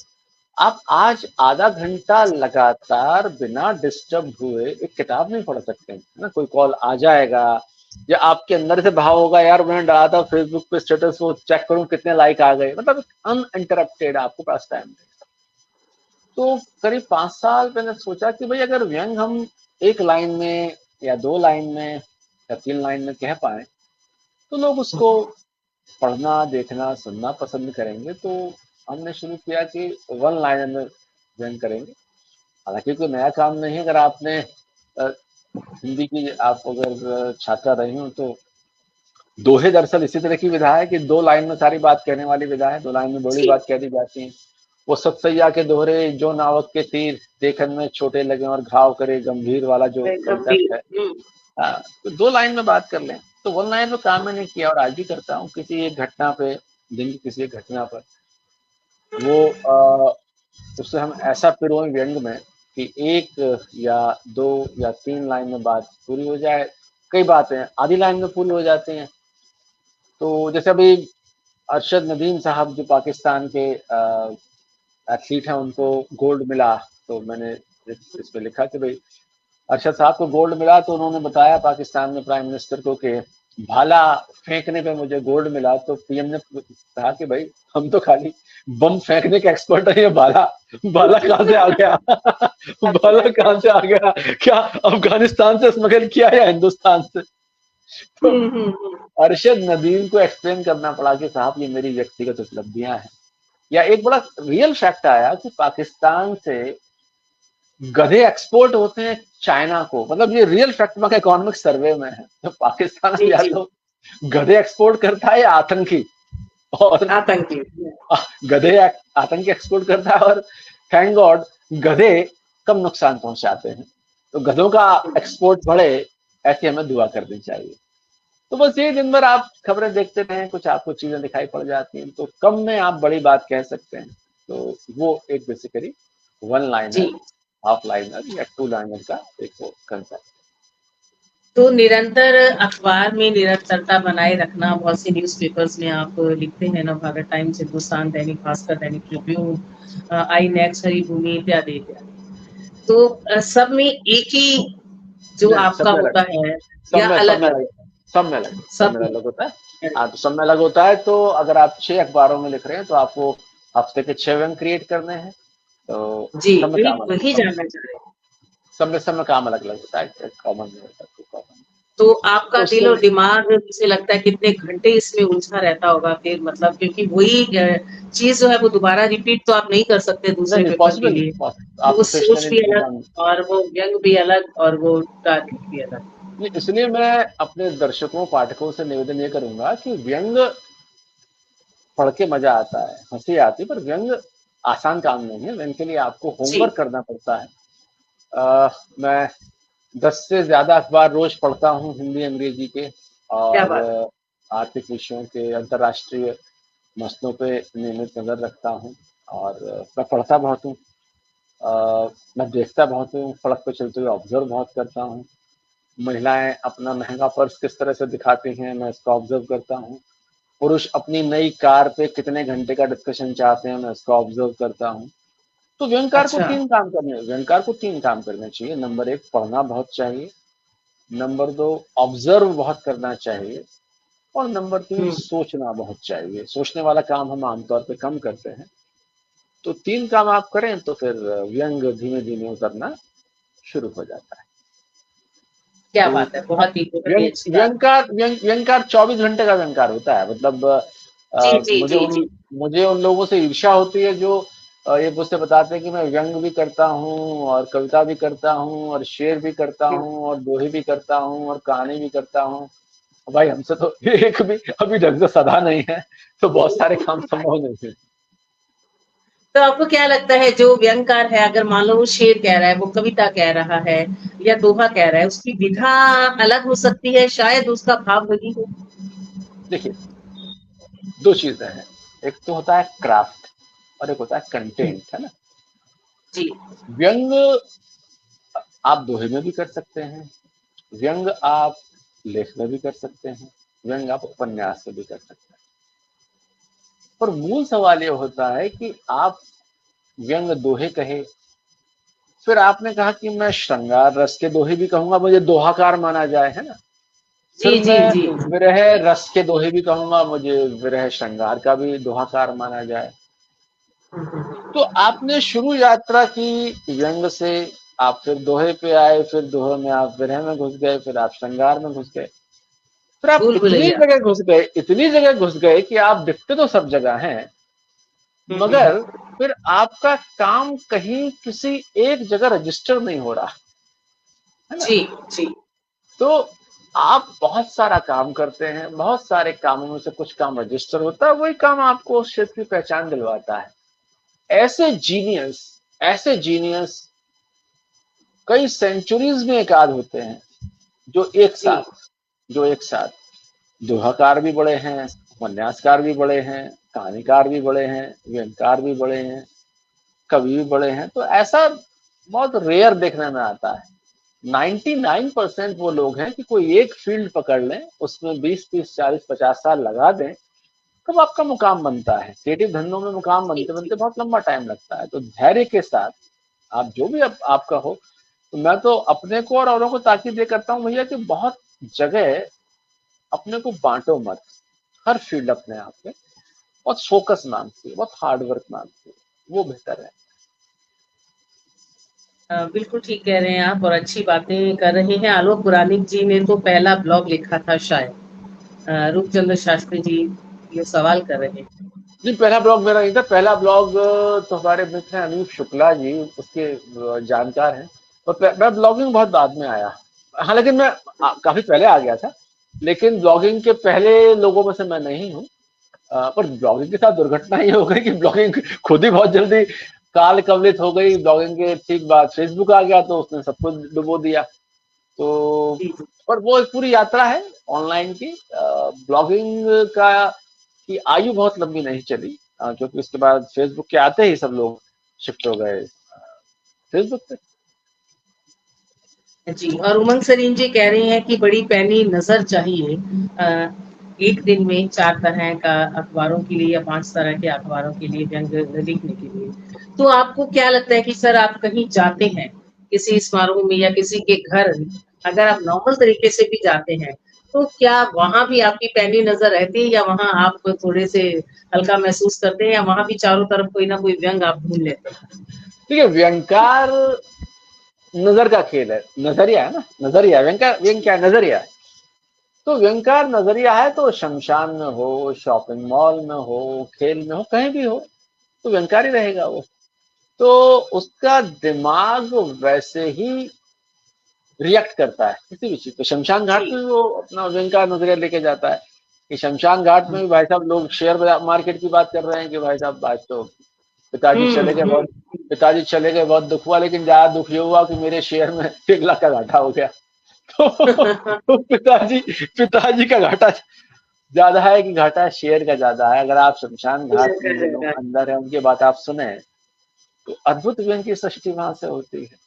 आप आज आधा घंटा लगातार बिना डिस्टर्ब हुए एक किताब नहीं पढ़ सकते हैं, है ना। कोई कॉल आ जाएगा या आपके अंदर से भाव होगा, यार मैंने डाला था फेसबुक पे स्टेटस, वो चेक करूं कितने लाइक आ गए, मतलब अनइंटरप्टेड आपको पास टाइम। तो करीब 5 साल मैंने सोचा कि भाई अगर व्यंग हम एक लाइन में या 2 लाइन में या 3 लाइन में कह पाए, तो लोग उसको पढ़ना, देखना, सुनना पसंद करेंगे। तो हमने शुरू किया कि 1 लाइन में व्यंग करेंगे। हालांकि कोई नया काम नहीं है। अगर आपने हिंदी की आप अगर छात्रा रही हो, तो दोहे दरअसल इसी तरह की विधा है कि 2 लाइन में सारी बात कहने वाली विधा है, 2 लाइन में बड़ी जी। बात कह दी जाती है। वो सतसैया के दोहरे, जो नावक के तीर देखन में छोटे लगे और घाव करे गंभीर वाला जो गंभीर। कंसेप्ट है। हाँ, तो 2 लाइन में बात कर लें। तो 1 लाइन में काम मैंने किया और आज भी करता हूँ, किसी एक घटना पे, दिन की किसी एक घटना पर, वो उससे हम ऐसा पिरोएं व्यंग में कि 1 या 2 या 3 लाइन में बात पूरी हो जाए। कई बातें आधी लाइन में पूरी हो जाती हैं। तो जैसे अभी अरशद नदीम साहब जो पाकिस्तान के एथलीट हैं, उनको गोल्ड मिला। तो मैंने इस पे लिखा कि भाई अरशद साहब को गोल्ड मिला, तो उन्होंने बताया पाकिस्तान में प्राइम मिनिस्टर को कि भाला फेंकने पे मुझे गोल्ड मिला। तो पीएम ने कहा कि भाई हम तो खाली बम फेंकने के एक्सपर्ट है, ये भाला भाला कहाँ से आ गया भाला कहाँ से आ गया, क्या अफगानिस्तान से स्मगल किया या हिंदुस्तान से। तो हम्म। अरशद नदीम को एक्सप्लेन करना पड़ा कि साहब ये मेरी व्यक्तिगत उपलब्धियां हैं। या एक बड़ा रियल फैक्ट आया कि पाकिस्तान से गधे एक्सपोर्ट होते हैं चाइना को। मतलब ये रियल फैक्ट में इकोनॉमिक सर्वे में है। तो पाकिस्तान जी या जी। तो गधे एक्सपोर्ट करता है या आतंकी, और आतंकी। गधे आतंकी एक्सपोर्ट करता है। और थैंक गॉड गधे कम नुकसान पहुंचाते हैं। तो गधों का एक्सपोर्ट बढ़े, ऐसी हमें दुआ करनी चाहिए। तो बस ये दिन भर आप खबरें देखते रहें, कुछ आपको चीजें दिखाई पड़ जाती हैं, तो कम में आप बड़ी बात कह सकते हैं। तो वो एक बेसिकली 1 लाइनर, जी। हाफ लाइनर या 2 लाइनर का एक वो कंसेप्ट। तो निरंतर अखबार में निरंतरता बनाए रखना, बहुत सी न्यूज़पेपर्स में आप लिखते हैं, नवभारत टाइम्स, हिंदुस्तान, दैनिक भास्कर, दैनिक ट्रिब्यून, आई नेक्स्ट, हरिभूमि, इत्यादि इत्यादि। तो सब में एक ही जो नहीं, आपका होता है सब या में सब अलग में अलग? अलग सब सब में में अलग होता है। हाँ, तो सब में अलग होता है। तो अगर आप 6 अखबारों में लिख रहे हैं, तो आपको हफ्ते के 6 व्यंग क्रिएट करने हैं। तो जी, सब में काम अलग, वही जानना चाह रहे हैं। सब में काम अलग अलग होता है, कॉमन नहीं होता कोई कॉमन। तो आपका तो दिल उसके और दिमाग, मुझे लगता है कितने घंटे इसमें उलझा रहता होगा फिर, मतलब क्योंकि वही चीज जो है वो दोबारा रिपीट तो आप नहीं कर सकते नहीं दूसरे नहीं, पेपर के पॉसिबल लिए। नहीं। तो आप वो सोच प्रोफेशनली भी अलग, एकदम। और वो व्यंग भी अलग, और वो टारगेट भी अलग। इसलिए मैं अपने दर्शकों, पाठकों से निवेदन ये करूंगा कि व्यंग पढ़ के मजा आता है, हंसी आती है, पर व्यंग आसान काम नहीं है। व्यंग के लिए आपको जी। होमवर्क करना पड़ता है। मैं 10 से ज्यादा अखबार रोज पढ़ता हूँ, हिंदी अंग्रेजी के। क्या और बात है। आर्थिक विषयों के, अंतर्राष्ट्रीय मसलों पे नियमित नजर रखता हूँ। और मैं पढ़ता बहुत हूँ। मैं देखता बहुत हूँ, सड़क पे चलते हुए ऑब्जर्व बहुत करता हूँ। महिलाएं अपना महंगा पर्स किस तरह से दिखाती हैं, मैं इसका ऑब्जर्व करता हूँ। पुरुष अपनी नई कार पे कितने घंटे का डिस्कशन चाहते हैं, मैं इसका ऑब्जर्व करता हूँ। तो अच्छा। व्यंगकार को 3 काम करने चाहिए। नंबर 1, पढ़ना बहुत चाहिए। नंबर 2, ऑब्जर्व बहुत करना चाहिए। और नंबर 3, हम्म। सोचना बहुत चाहिए। सोचने वाला काम हम आमतौर पे कम करते हैं। तो 3 काम आप करें तो फिर व्यंग धीमे धीमे उतरना शुरू हो जाता है। क्या तो बात है, बहुत ही अच्छी बात। व्यंगकार 24 घंटे का व्यंगकार होता है। मतलब जी जी मुझे जी जी। उन लोगों से ईर्ष्या होती है जो ये मुझसे बताते हैं कि मैं व्यंग भी करता हूँ और कविता भी करता हूँ और शेर भी करता हूँ और दोहे भी करता हूँ और कहानी भी करता हूँ। भाई हमसे तो एक भी अभी ढंग से सदा नहीं है, तो बहुत सारे काम संभव नहीं है। तो आपको क्या लगता है, जो व्यंगकार है, अगर मान लो वो शेर कह रहा है, वो कविता कह रहा है या दोहा कह रहा है, उसकी विधा अलग हो सकती है, शायद उसका भाव वही हो। देखिए, 2 चीजें हैं, एक तो होता है क्राफ्ट और एक होता है कंटेंट, है ना। जी व्यंग आप दोहे में भी कर सकते हैं, व्यंग आप लेख में भी कर सकते हैं, व्यंग आप उपन्यास में भी कर सकते हैं। पर मूल सवाल ये होता है कि आप व्यंग दोहे कहे, फिर आपने कहा कि मैं श्रृंगार रस के दोहे भी कहूंगा, मुझे दोहाकार माना जाए, है ना। फिर जी जी मैं जी। विरह रस के दोहे भी कहूंगा, मुझे विरह श्रृंगार का भी दोहाकार माना जाए। तो आपने शुरू यात्रा की व्यंग से, आप फिर दोहे पे आए, फिर दोहे में आप विरह में घुस गए, फिर आप श्रृंगार में घुस गए, फिर आप भूल भुलैया। इतनी जगह घुस गए कि आप दिखते तो सब जगह हैं, मगर फिर आपका काम कहीं किसी एक जगह रजिस्टर नहीं हो रहा, है ना। जी जी तो आप बहुत सारा काम करते हैं, बहुत सारे कामों में से कुछ काम रजिस्टर होता है, वही काम आपको उस क्षेत्र की पहचान दिलवाता है। ऐसे जीनियस ऐसे जीनियस कई सेंचुरीज में एकाध होते हैं जो एक जी साथ जो एक साथ दोहाकार भी बड़े हैं, उपन्यासकार भी बड़े हैं, कहानीकार भी बड़े हैं, व्यंगकार भी बड़े हैं, कवि भी बड़े हैं। तो ऐसा बहुत रेयर देखने में आता है। 99% वो लोग हैं कि कोई एक फील्ड पकड़ लें, उसमें 20 30 40 50 साल लगा दें, तब आपका मुकाम बनता है। क्रिएटिव धंधों में मुकाम जी बनते जी। बनते बहुत लंबा टाइम लगता है। तो धैर्य के साथ आप जो भी आपका हो, तो मैं तो अपने को और औरों को ताकीद ये करता हूँ भैया कि बहुत जगह अपने को बांटो मत, हर फील्ड अपने आप में बहुत फोकस मांगती है, बहुत हार्ड वर्क मांगती है, वो बेहतर है। बिल्कुल ठीक कह रहे हैं आप और अच्छी बातें कर रहे हैं। आलोक पुराणिक जी ने तो पहला ब्लॉग लिखा था शायद। रूपचंद्र शास्त्री जी ये सवाल कर रहे हैं। जी, पहला ब्लॉग मेरा नहीं था। पहला ब्लॉग तो हमारे मित्र हैं अनूप शुक्ला जी, उसके जानकार हैं। और मैं ब्लॉगिंग बहुत बाद में आया। हाँ, लेकिन मैं काफी पहले आ गया था, लेकिन ब्लॉगिंग के पहले लोगों में से मैं नहीं हूँ। पर ब्लॉगिंग के साथ दुर्घटना ये हो गई कि ब्लॉगिंग खुद ही बहुत जल्दी काल कवलित हो गई। ब्लॉगिंग के ठीक बाद फेसबुक आ गया, तो उसने सबको डुबो दिया। तो जी जी। पर वो एक पूरी यात्रा है ऑनलाइन की। ब्लॉगिंग का की आयु बहुत लंबी नहीं चली, क्योंकि उसके बाद फेसबुक के आते ही सब लोग शिफ्ट हो गए फेसबुक पे। जी, और उमंग सरीन जी कह रही हैं कि बड़ी पैनी नजर चाहिए। एक दिन में 4 तरह का अखबारों के लिए या 5 तरह के अखबारों के लिए व्यंग लिखने के लिए। तो आपको क्या लगता है कि सर आप कहीं जाते हैं, किसी समारोह में या किसी के घर, अगर आप नॉर्मल तरीके से भी जाते हैं, तो क्या वहाँ भी आपकी पैनी नज़र रहती है या वहाँ आप थोड़े से हल्का महसूस करते हैं या वहाँ भी चारों तरफ कोई ना कोई व्यंग आप ढूँढ लेते हैं? ठीक है, व्यंगकार नजर का खेल है, नजरिया है ना, नजरिया। व्यंग क्या है? नजरिया है। तो व्यंगकार नजरिया है, तो शमशान में हो, शॉपिंग मॉल में हो, खेल में हो, कहीं भी हो, तो व्यंगकार ही रहेगा वो। तो उसका दिमाग वैसे ही रिएक्ट करता है किसी भी चीज पे। शमशान घाट जी। में वो अपना व्यंग नजरिया लेके जाता है कि शमशान घाट में भी भाई साहब लोग शेयर मार्केट की बात कर रहे हैं कि भाई साहब आज तो पिताजी हुँ, चले गए, हुँ। बहुत दुख हुआ, लेकिन ज्यादा दुख ये हुआ कि मेरे शेयर में 1 लाख का घाटा हो गया। तो पिताजी का घाटा ज्यादा है कि घाटा शेयर का ज्यादा है। अगर आप शमशान घाट में जो लोग अंदर है उनकी बात आप सुने, तो अद्भुत व्यंग की सृष्टि वहां से होती है।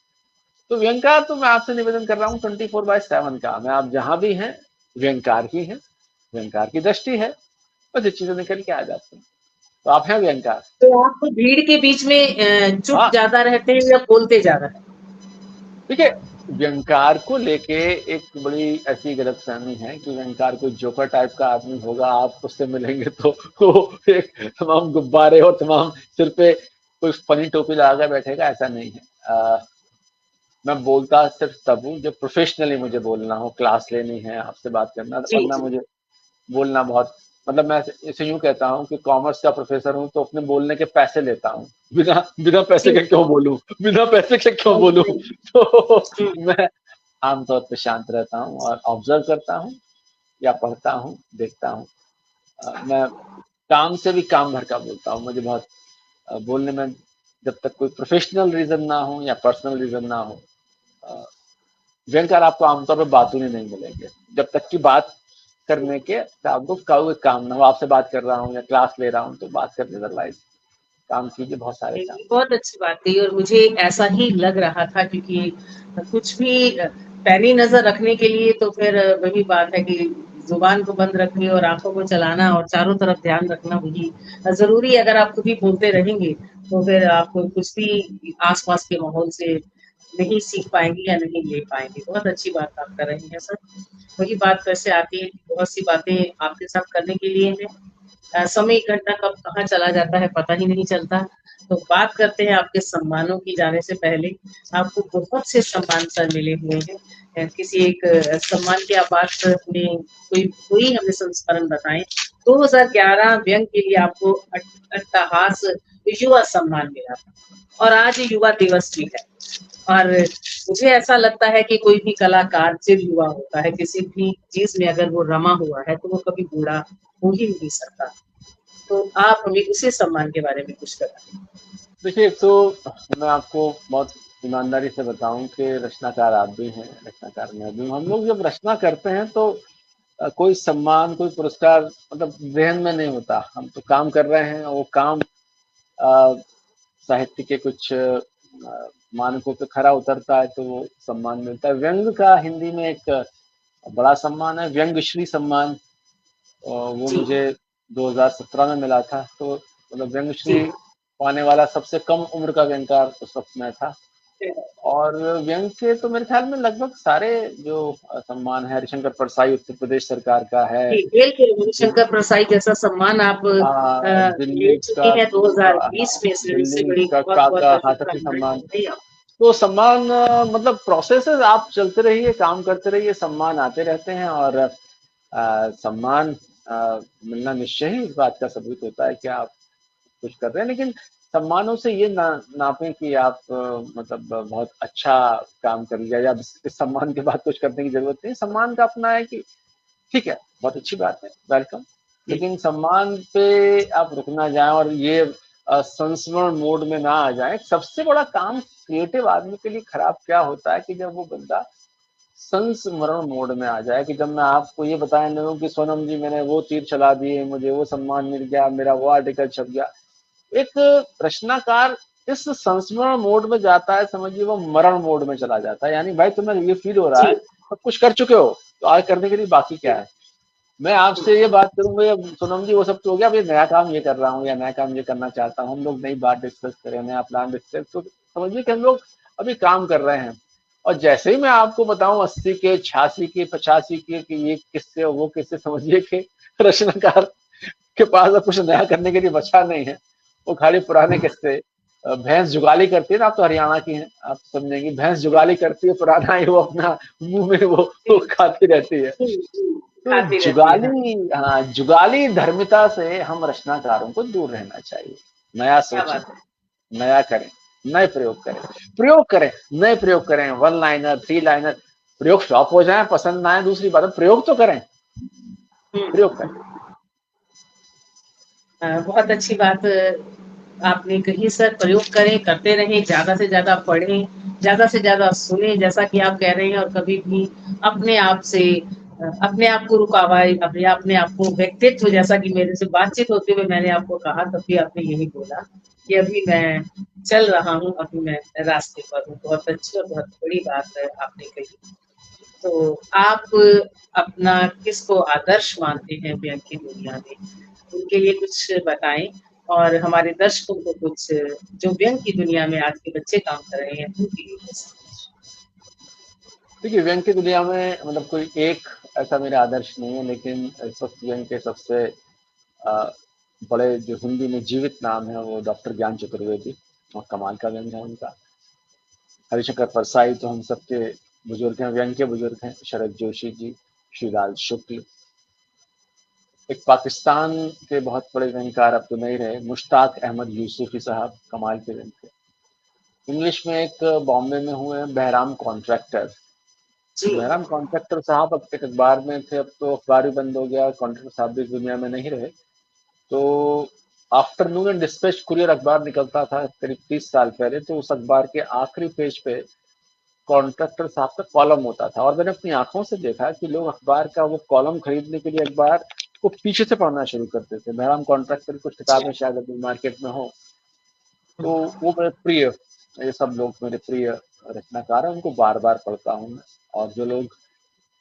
तो व्यंगकार तो मैं आपसे निवेदन कर रहा हूँ 24/7 का मैं, आप जहां भी हैं व्यंगकार ही हैं, व्यंगकार की दृष्टि है, बस ये चीजें निकल के आ जाती हैं। तो आप हैं व्यंगकार। तो आप भीड़ के बीच में चुप हाँ, ज़्यादा रहते हैं या बोलते ज़्यादा हैं? देखिए, व्यंगकार को लेके एक बड़ी ऐसी गलतफहमी है कि व्यंगकार कोई जोकर टाइप का आदमी होगा, आप उससे मिलेंगे तो वो एक तमाम गुब्बारे और तमाम सिर पे कोई फनी टोपी लगा कर बैठेगा, ऐसा नहीं है। मैं बोलता सिर्फ तब हूँ जब प्रोफेशनली मुझे बोलना हो, क्लास लेनी है, आपसे बात करना, जी वरना जी। मुझे बोलना बहुत, मतलब मैं इसे यूं कहता हूँ कि कॉमर्स का प्रोफेसर हूँ तो अपने बोलने के पैसे लेता हूँ, बिना बिना पैसे जी के क्यों बोलूं, बिना पैसे के क्यों बहुत बोलूं। सही। तो हम्म, मैं आमतौर पे शांत रहता हूँ और ऑब्जर्व करता हूँ या पढ़ता हूँ, देखता हूँ। मैं काम से भी काम भर का बोलता हूँ, मुझे बहुत बोलने में, जब तक कोई प्रोफेशनल रीजन ना हो या पर्सनल रीजन ना हो, अ, व्यंग्यकार आपको आमतौर पर बातों में नहीं मिलेंगे, जब तक की बात करने के आपको कोई काम ना हो। आपसे बात कर रहा हूँ या क्लास ले रहा हूँ तो बात करने, अदरवाइज काम कीजिए, बहुत सारे काम। बहुत अच्छी बात कही और मुझे ऐसा ही लग रहा था क्योंकि कुछ भी पैनी नजर रखने के लिए तो फिर वही बात है कि जुबान को बंद रखनी और आंखों को चलाना और चारों तरफ ध्यान रखना वही जरूरी है। अगर आप खुद ही बोलते रहेंगे तो फिर आप कुछ भी आसपास के माहौल से नहीं सीख पाएंगे या नहीं ले पाएंगे। बहुत अच्छी बात आप कर रही हैं सर। वही बात वैसे आती है कि बहुत सी बातें आपके साथ करने के लिए हैं। समय 1 घंटा कब कहाँ चला जाता है पता ही नहीं चलता। तो बात करते हैं आपके सम्मानों की जाने से पहले। आपको बहुत से सम्मान सर मिले हुए हैं। किसी एक सम्मान की आप बात में कोई हमें संस्मरण बताएँ। 2011 व्यंग के लिए आपको अट्टहास युवा सम्मान मिला था और आज युवा दिवस भी है। और मुझे ऐसा लगता है कि कोई भी कलाकार जब युवा होता है, किसी भी चीज़ में अगर वो रमा हुआ है, तो वो कभी बूढ़ा हो ही नहीं सकता। तो आप हमें उसी सम्मान के बारे में कुछ बताएँ। देखिए, एक तो मैं आपको बहुत ईमानदारी से बताऊं कि रचनाकार आप भी हैं, रचनाकार मैं भी हूँ। हम लोग जब रचना करते हैं तो कोई सम्मान, कोई पुरस्कार मतलब जहन में नहीं होता। हम तो काम कर रहे हैं और वो काम अ, साहित्य के कुछ मानकों पे खरा उतरता है तो वो सम्मान मिलता है। व्यंग का हिंदी में एक बड़ा सम्मान है, व्यंग श्री सम्मान। वो जी, मुझे 2017 में मिला था। तो मतलब जी। व्यंगश्री पाने वाला सबसे कम उम्र का व्यंगकार उस वक्त मैं था। और व्यंग के तो मेरे ख्याल में लगभग सारे जो सम्मान है, हरिशंकर परसाई उत्तर प्रदेश सरकार का है, जी, खेल के रविशंकर प्रसाई जैसा सम्मान आप ले दिल्ली चुकी का, हैं 2020 हाँ, में सर, इससे दिल्ली बड़ी का बहुत-बहुत हाथरकी शुभकामनाएँ सम्मान। हो गई आप। तो सम्मान मतलब प्रोसेसेस, आप चलते रहिए, काम करते रहिए, सम्मान आते रहते हैं। और सम्मान मिलना निश्चय ही इस बात का सबूत होता है कि आप कुछ कर रहे हैं। लेकिन सम्मानों से ये ना नापें कि आप मतलब बहुत अच्छा काम कर लिया या इस सम्मान के बाद कुछ करने की जरूरत नहीं। सम्मान का अपना है कि ठीक है, बहुत अच्छी बात है, वेलकम। जी, लेकिन सम्मान पे आप रुक ना जाएं और ये संस्मरण मोड में ना आ जाएं। सबसे बड़ा काम क्रिएटिव आदमी के लिए खराब क्या होता है कि जब वो बंदा संस्मरण मोड में आ जाए, कि जब मैं आपको ये बताने लगूं कि सोनम जी मैंने वो तीर चला दिए, मुझे वो सम्मान मिल गया, मेरा वो आर्टिकल छप गया। एक रचनाकार इस संस्मरण मोड में जाता है, समझिए वो मरण मोड में चला जाता है। यानी भाई तुम्हें ये फील हो रहा जी, है सब कुछ कर चुके हो, तो आगे करने के लिए बाकी क्या जी, है। मैं आपसे ये बात करूंगा, सोनम जी वो सब तो हो गया, अब ये नया काम ये कर रहा हूँ या नया काम ये करना चाहता हूँ, हम लोग नई बात डिस्कस करें, नया प्लान डिस्कस, तो समझिए कि हम लोग अभी काम कर रहे हैं। और जैसे ही मैं आपको बताऊं 80 के, 86 के, 85 के कि ये किससे वो किससे, समझिए कि रचनाकार के पास अब कुछ नया करने के लिए बचा नहीं है। वो खाली पुराने किस्से, भैंस जुगाली करती है ना, आप तो हरियाणा की हैं, आप समझेंगी, भैंस जी, जुगाली करती है, पुराना ही वो अपना मुंह में वो जी, खाती रहती है। जी, जी, तो खाती रहती है, हाँ। जुगाली, हाँ, जुगाली धर्मिता से हम रचनाकारों को दूर रहना चाहिए। नया क्या सोचें, बात है। नया करें, नए प्रयोग करें, प्रयोग करें, नए प्रयोग करें, वन लाइनर, थ्री लाइनर। प्रयोग फ्लॉप हो जाए, पसंद ना आए, दूसरी बात है, प्रयोग तो करें, प्रयोग करें। हुँ। बहुत अच्छी बात आपने कही सर। प्रयोग करें, करते रहें, ज़्यादा से ज़्यादा पढ़ें, ज़्यादा से ज़्यादा सुनें जैसा कि आप कह रहे हैं और कभी भी अपने आप से अपने आप को रुकावाए, अपने आप को व्यक्तित्व जैसा कि मेरे से बातचीत होते हुए मैंने आपको कहा तब भी आपने यही बोला कि अभी मैं चल रहा हूँ, अभी मैं रास्ते पर हूँ। बहुत अच्छी और बहुत बड़ी बात आपने कही। तो आप अपना किसको आदर्श मानते हैं व्यंग की दुनिया में? उनके लिए कुछ बताएँ और हमारे दर्शकों को कुछ जो व्यंग की दुनिया में आज के बच्चे काम कर रहे हैं, उनके लिए कुछ देखिए, व्यंग की दुनिया में मतलब कोई एक ऐसा मेरा आदर्श नहीं है, लेकिन इस वक्त व्यंग के सबसे अ, बड़े जो हिंदी में जीवित नाम है वो डॉक्टर ज्ञान चतुर्वेदी। और कमाल का व्यंग है उनका। हरिशंकर परसाई तो हम सबके बुजुर्ग हैं, व्यंग के बुजुर्ग हैं। शरद जोशी जी, शिवलाल शुक्ल, एक पाकिस्तान के बहुत बड़े व्यंगकार अब तो नहीं रहे, मुश्ताक अहमद यूसुफी साहब, कमाल के व्यंग थे। इंग्लिश में एक बॉम्बे में हुए हैं बहराम कॉन्ट्रैक्टर। बहराम कॉन्ट्रैक्टर साहब अब एक अखबार में थे, अब तो अखबार भी बंद हो गया, कॉन्ट्रैक्टर साहब भी दुनिया में नहीं रहे। तो आफ्टरनून एंड डिस्पैच कुरियर अखबार निकलता था करीब 30 साल पहले, तो उस अखबार के आखिरी पेज पे कॉन्ट्रैक्टर साहब का कॉलम होता था। और मैंने अपनी आंखों से देखा कि लोग अखबार का वो कॉलम खरीदने के लिए अखबार को पीछे से पढ़ना शुरू करते थे। बहराम कॉन्ट्रैक्टर कुछ किताबें शायद अभी मार्केट में हो, तो वो मेरे प्रिय, ये सब लोग मेरे प्रिय रचनाकार हैं, उनको बार बार पढ़ता हूँ मैं। और जो लोग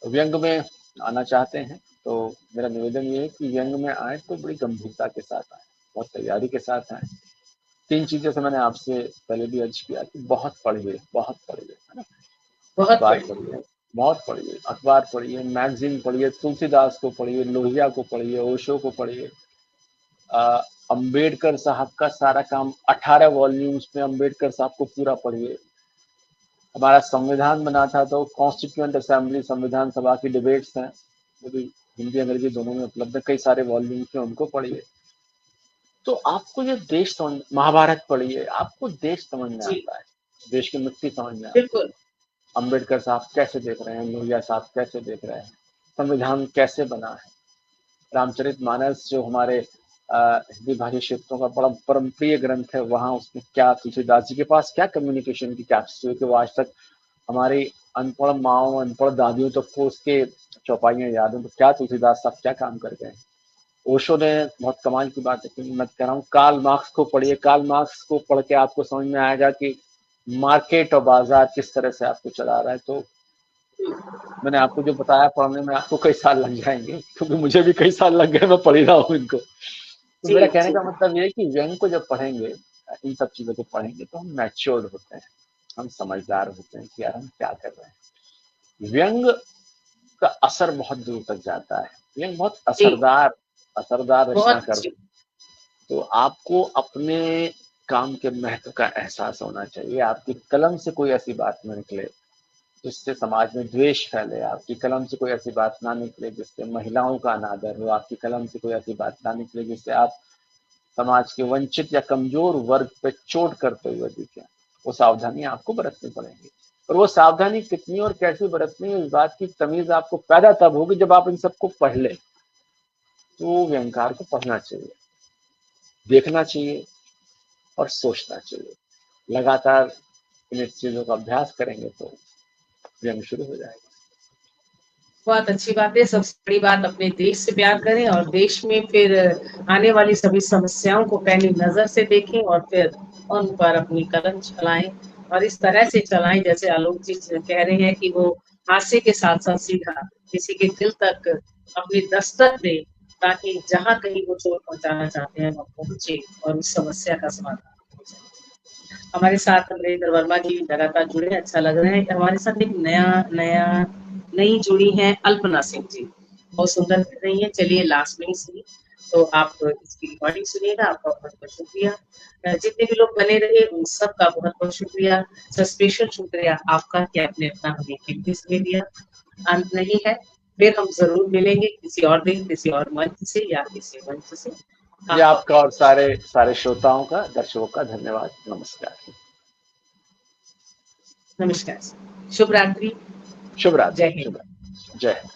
व्यंग में आना चाहते हैं, तो मेरा निवेदन ये है कि व्यंग में आए तो बड़ी गंभीरता के साथ आए, बहुत तैयारी के साथ आए। 3 चीजें से मैंने आपसे पहले भी अर्ज किया कि बहुत पढ़िए, है ना। बहुत अखबार बढ़िया। पढ़िए, बहुत पढ़िए, अखबार पढ़िए, मैगजीन पढ़िए, तुलसीदास को पढ़िए, लोहिया को पढ़िए, ओशो को पढ़िए। अंबेडकर साहब का सारा काम 18 वॉल्यूम्स में, अंबेडकर साहब को पूरा पढ़िए। हमारा संविधान बना था तो कॉन्स्टिट्यूएंट असेंबली, संविधान सभा की डिबेट्स हैं, वो भी हिंदी अंग्रेजी दोनों में उपलब्ध है, कई सारे वॉल्यूम्स में, उनको पढ़िए। तो आपको ये देश समझ, महाभारत पढ़िए, आपको देश समझ में आता है, देश की मिट्टी समझ में आती है। बिल्कुल। अंबेडकर साहब कैसे देख रहे हैं, लोहिया साहब कैसे देख रहे हैं, संविधान कैसे बना है, रामचरितमानस जो हमारे हिंदी भाषी क्षेत्रों का बड़ा परम प्रिय ग्रंथ है, वहाँ उसमें क्या तुलसीदास जी के पास क्या कम्युनिकेशन की कैपेसिटी है कि वो आज तक हमारी अनपढ़ माओ, अनपढ़ दादियों तक को उसके चौपाइयाँ याद हैं। तो क्या तुलसीदास साहब क्या काम कर गए। ओशो ने बहुत कमाल की बात है, मैं कह रहा हूँ कार्ल मार्क्स को पढ़िए, कार्ल मार्क्स को पढ़ के आपको समझ में आएगा कि मार्केट और बाजार किस तरह से आपको चला रहा है। तो मैंने आपको जो बताया, पढ़ने में आपको कई साल लग जाएंगे, क्योंकि मुझे भी कई साल लग गए, मैं पढ़ ही रहा हूँ इनको। तो मेरा कहने का मतलब ये है कि व्यंग को जब पढ़ेंगे, इन सब चीजों को पढ़ेंगे, तो हम मैच्योर्ड होते हैं, हम समझदार होते हैं कि यार हम क्या कर रहे हैं। व्यंग का असर बहुत दूर तक जाता है, व्यंग बहुत असरदार रचना कर। तो आपको अपने काम के महत्व का एहसास होना चाहिए। आपकी कलम से कोई ऐसी बात न निकले जिससे समाज में द्वेष फैले, आपकी कलम से कोई ऐसी बात ना निकले जिससे महिलाओं का अनादर हो, आपकी कलम से कोई ऐसी बात ना निकले जिससे आप समाज के वंचित या कमजोर वर्ग पे चोट करते हुए दिखें। वो सावधानी आपको बरतनी पड़ेगी, और वो सावधानी कितनी और कैसे बरतनी है, इस बात की तमीज आपको पैदा तब होगी जब आप इन सबको पढ़ लें। तो व्यंगकार को पढ़ना चाहिए, देखना चाहिए और सोचना चाहिए। लगातार इन चीजों का अभ्यास करेंगे तो व्यंग शुरू हो जाएगा। बहुत अच्छी बात है। सबसे बड़ी बात, अपने देश से प्यार करें और देश में फिर आने वाली सभी समस्याओं को पहली नजर से देखें और फिर उन पर अपनी कलम चलाएं, और इस तरह से चलाएं जैसे आलोक जी कह रहे हैं कि वो हास्य के साथ साथ सीधा किसी के दिल तक अपनी दस्तक दे, ताकि जहां कहीं वो चोट पहुंचाना चाहते हैं वो पहुंचे और उस समस्या का समाधान हो जाए। हमारे साथ अमरेंद्र वर्मा जी लगातार जुड़े, अच्छा लग रहा है। हमारे साथ एक नई जुड़ी हैं अल्पना सिंह जी, बहुत सुंदर कर रही है। चलिए लास्ट में ही सुनिए, तो आप इसकी रिकॉर्डिंग सुनिएगा। आपका बहुत बहुत शुक्रिया। जितने भी लोग बने रहे उन सबका बहुत बहुत शुक्रिया। स्पेशल शुक्रिया आपका कि आपने अपना हमें कीमती समय दिया। अंत नहीं है, फिर हम जरूर मिलेंगे किसी और दिन, किसी और मंच से या किसी मंच से। जी, आपका और सारे श्रोताओं का, दर्शकों का धन्यवाद। नमस्कार। नमस्कार, शुभ रात्रि, शुभ रात्रि। जय हिंद। जय हिंद।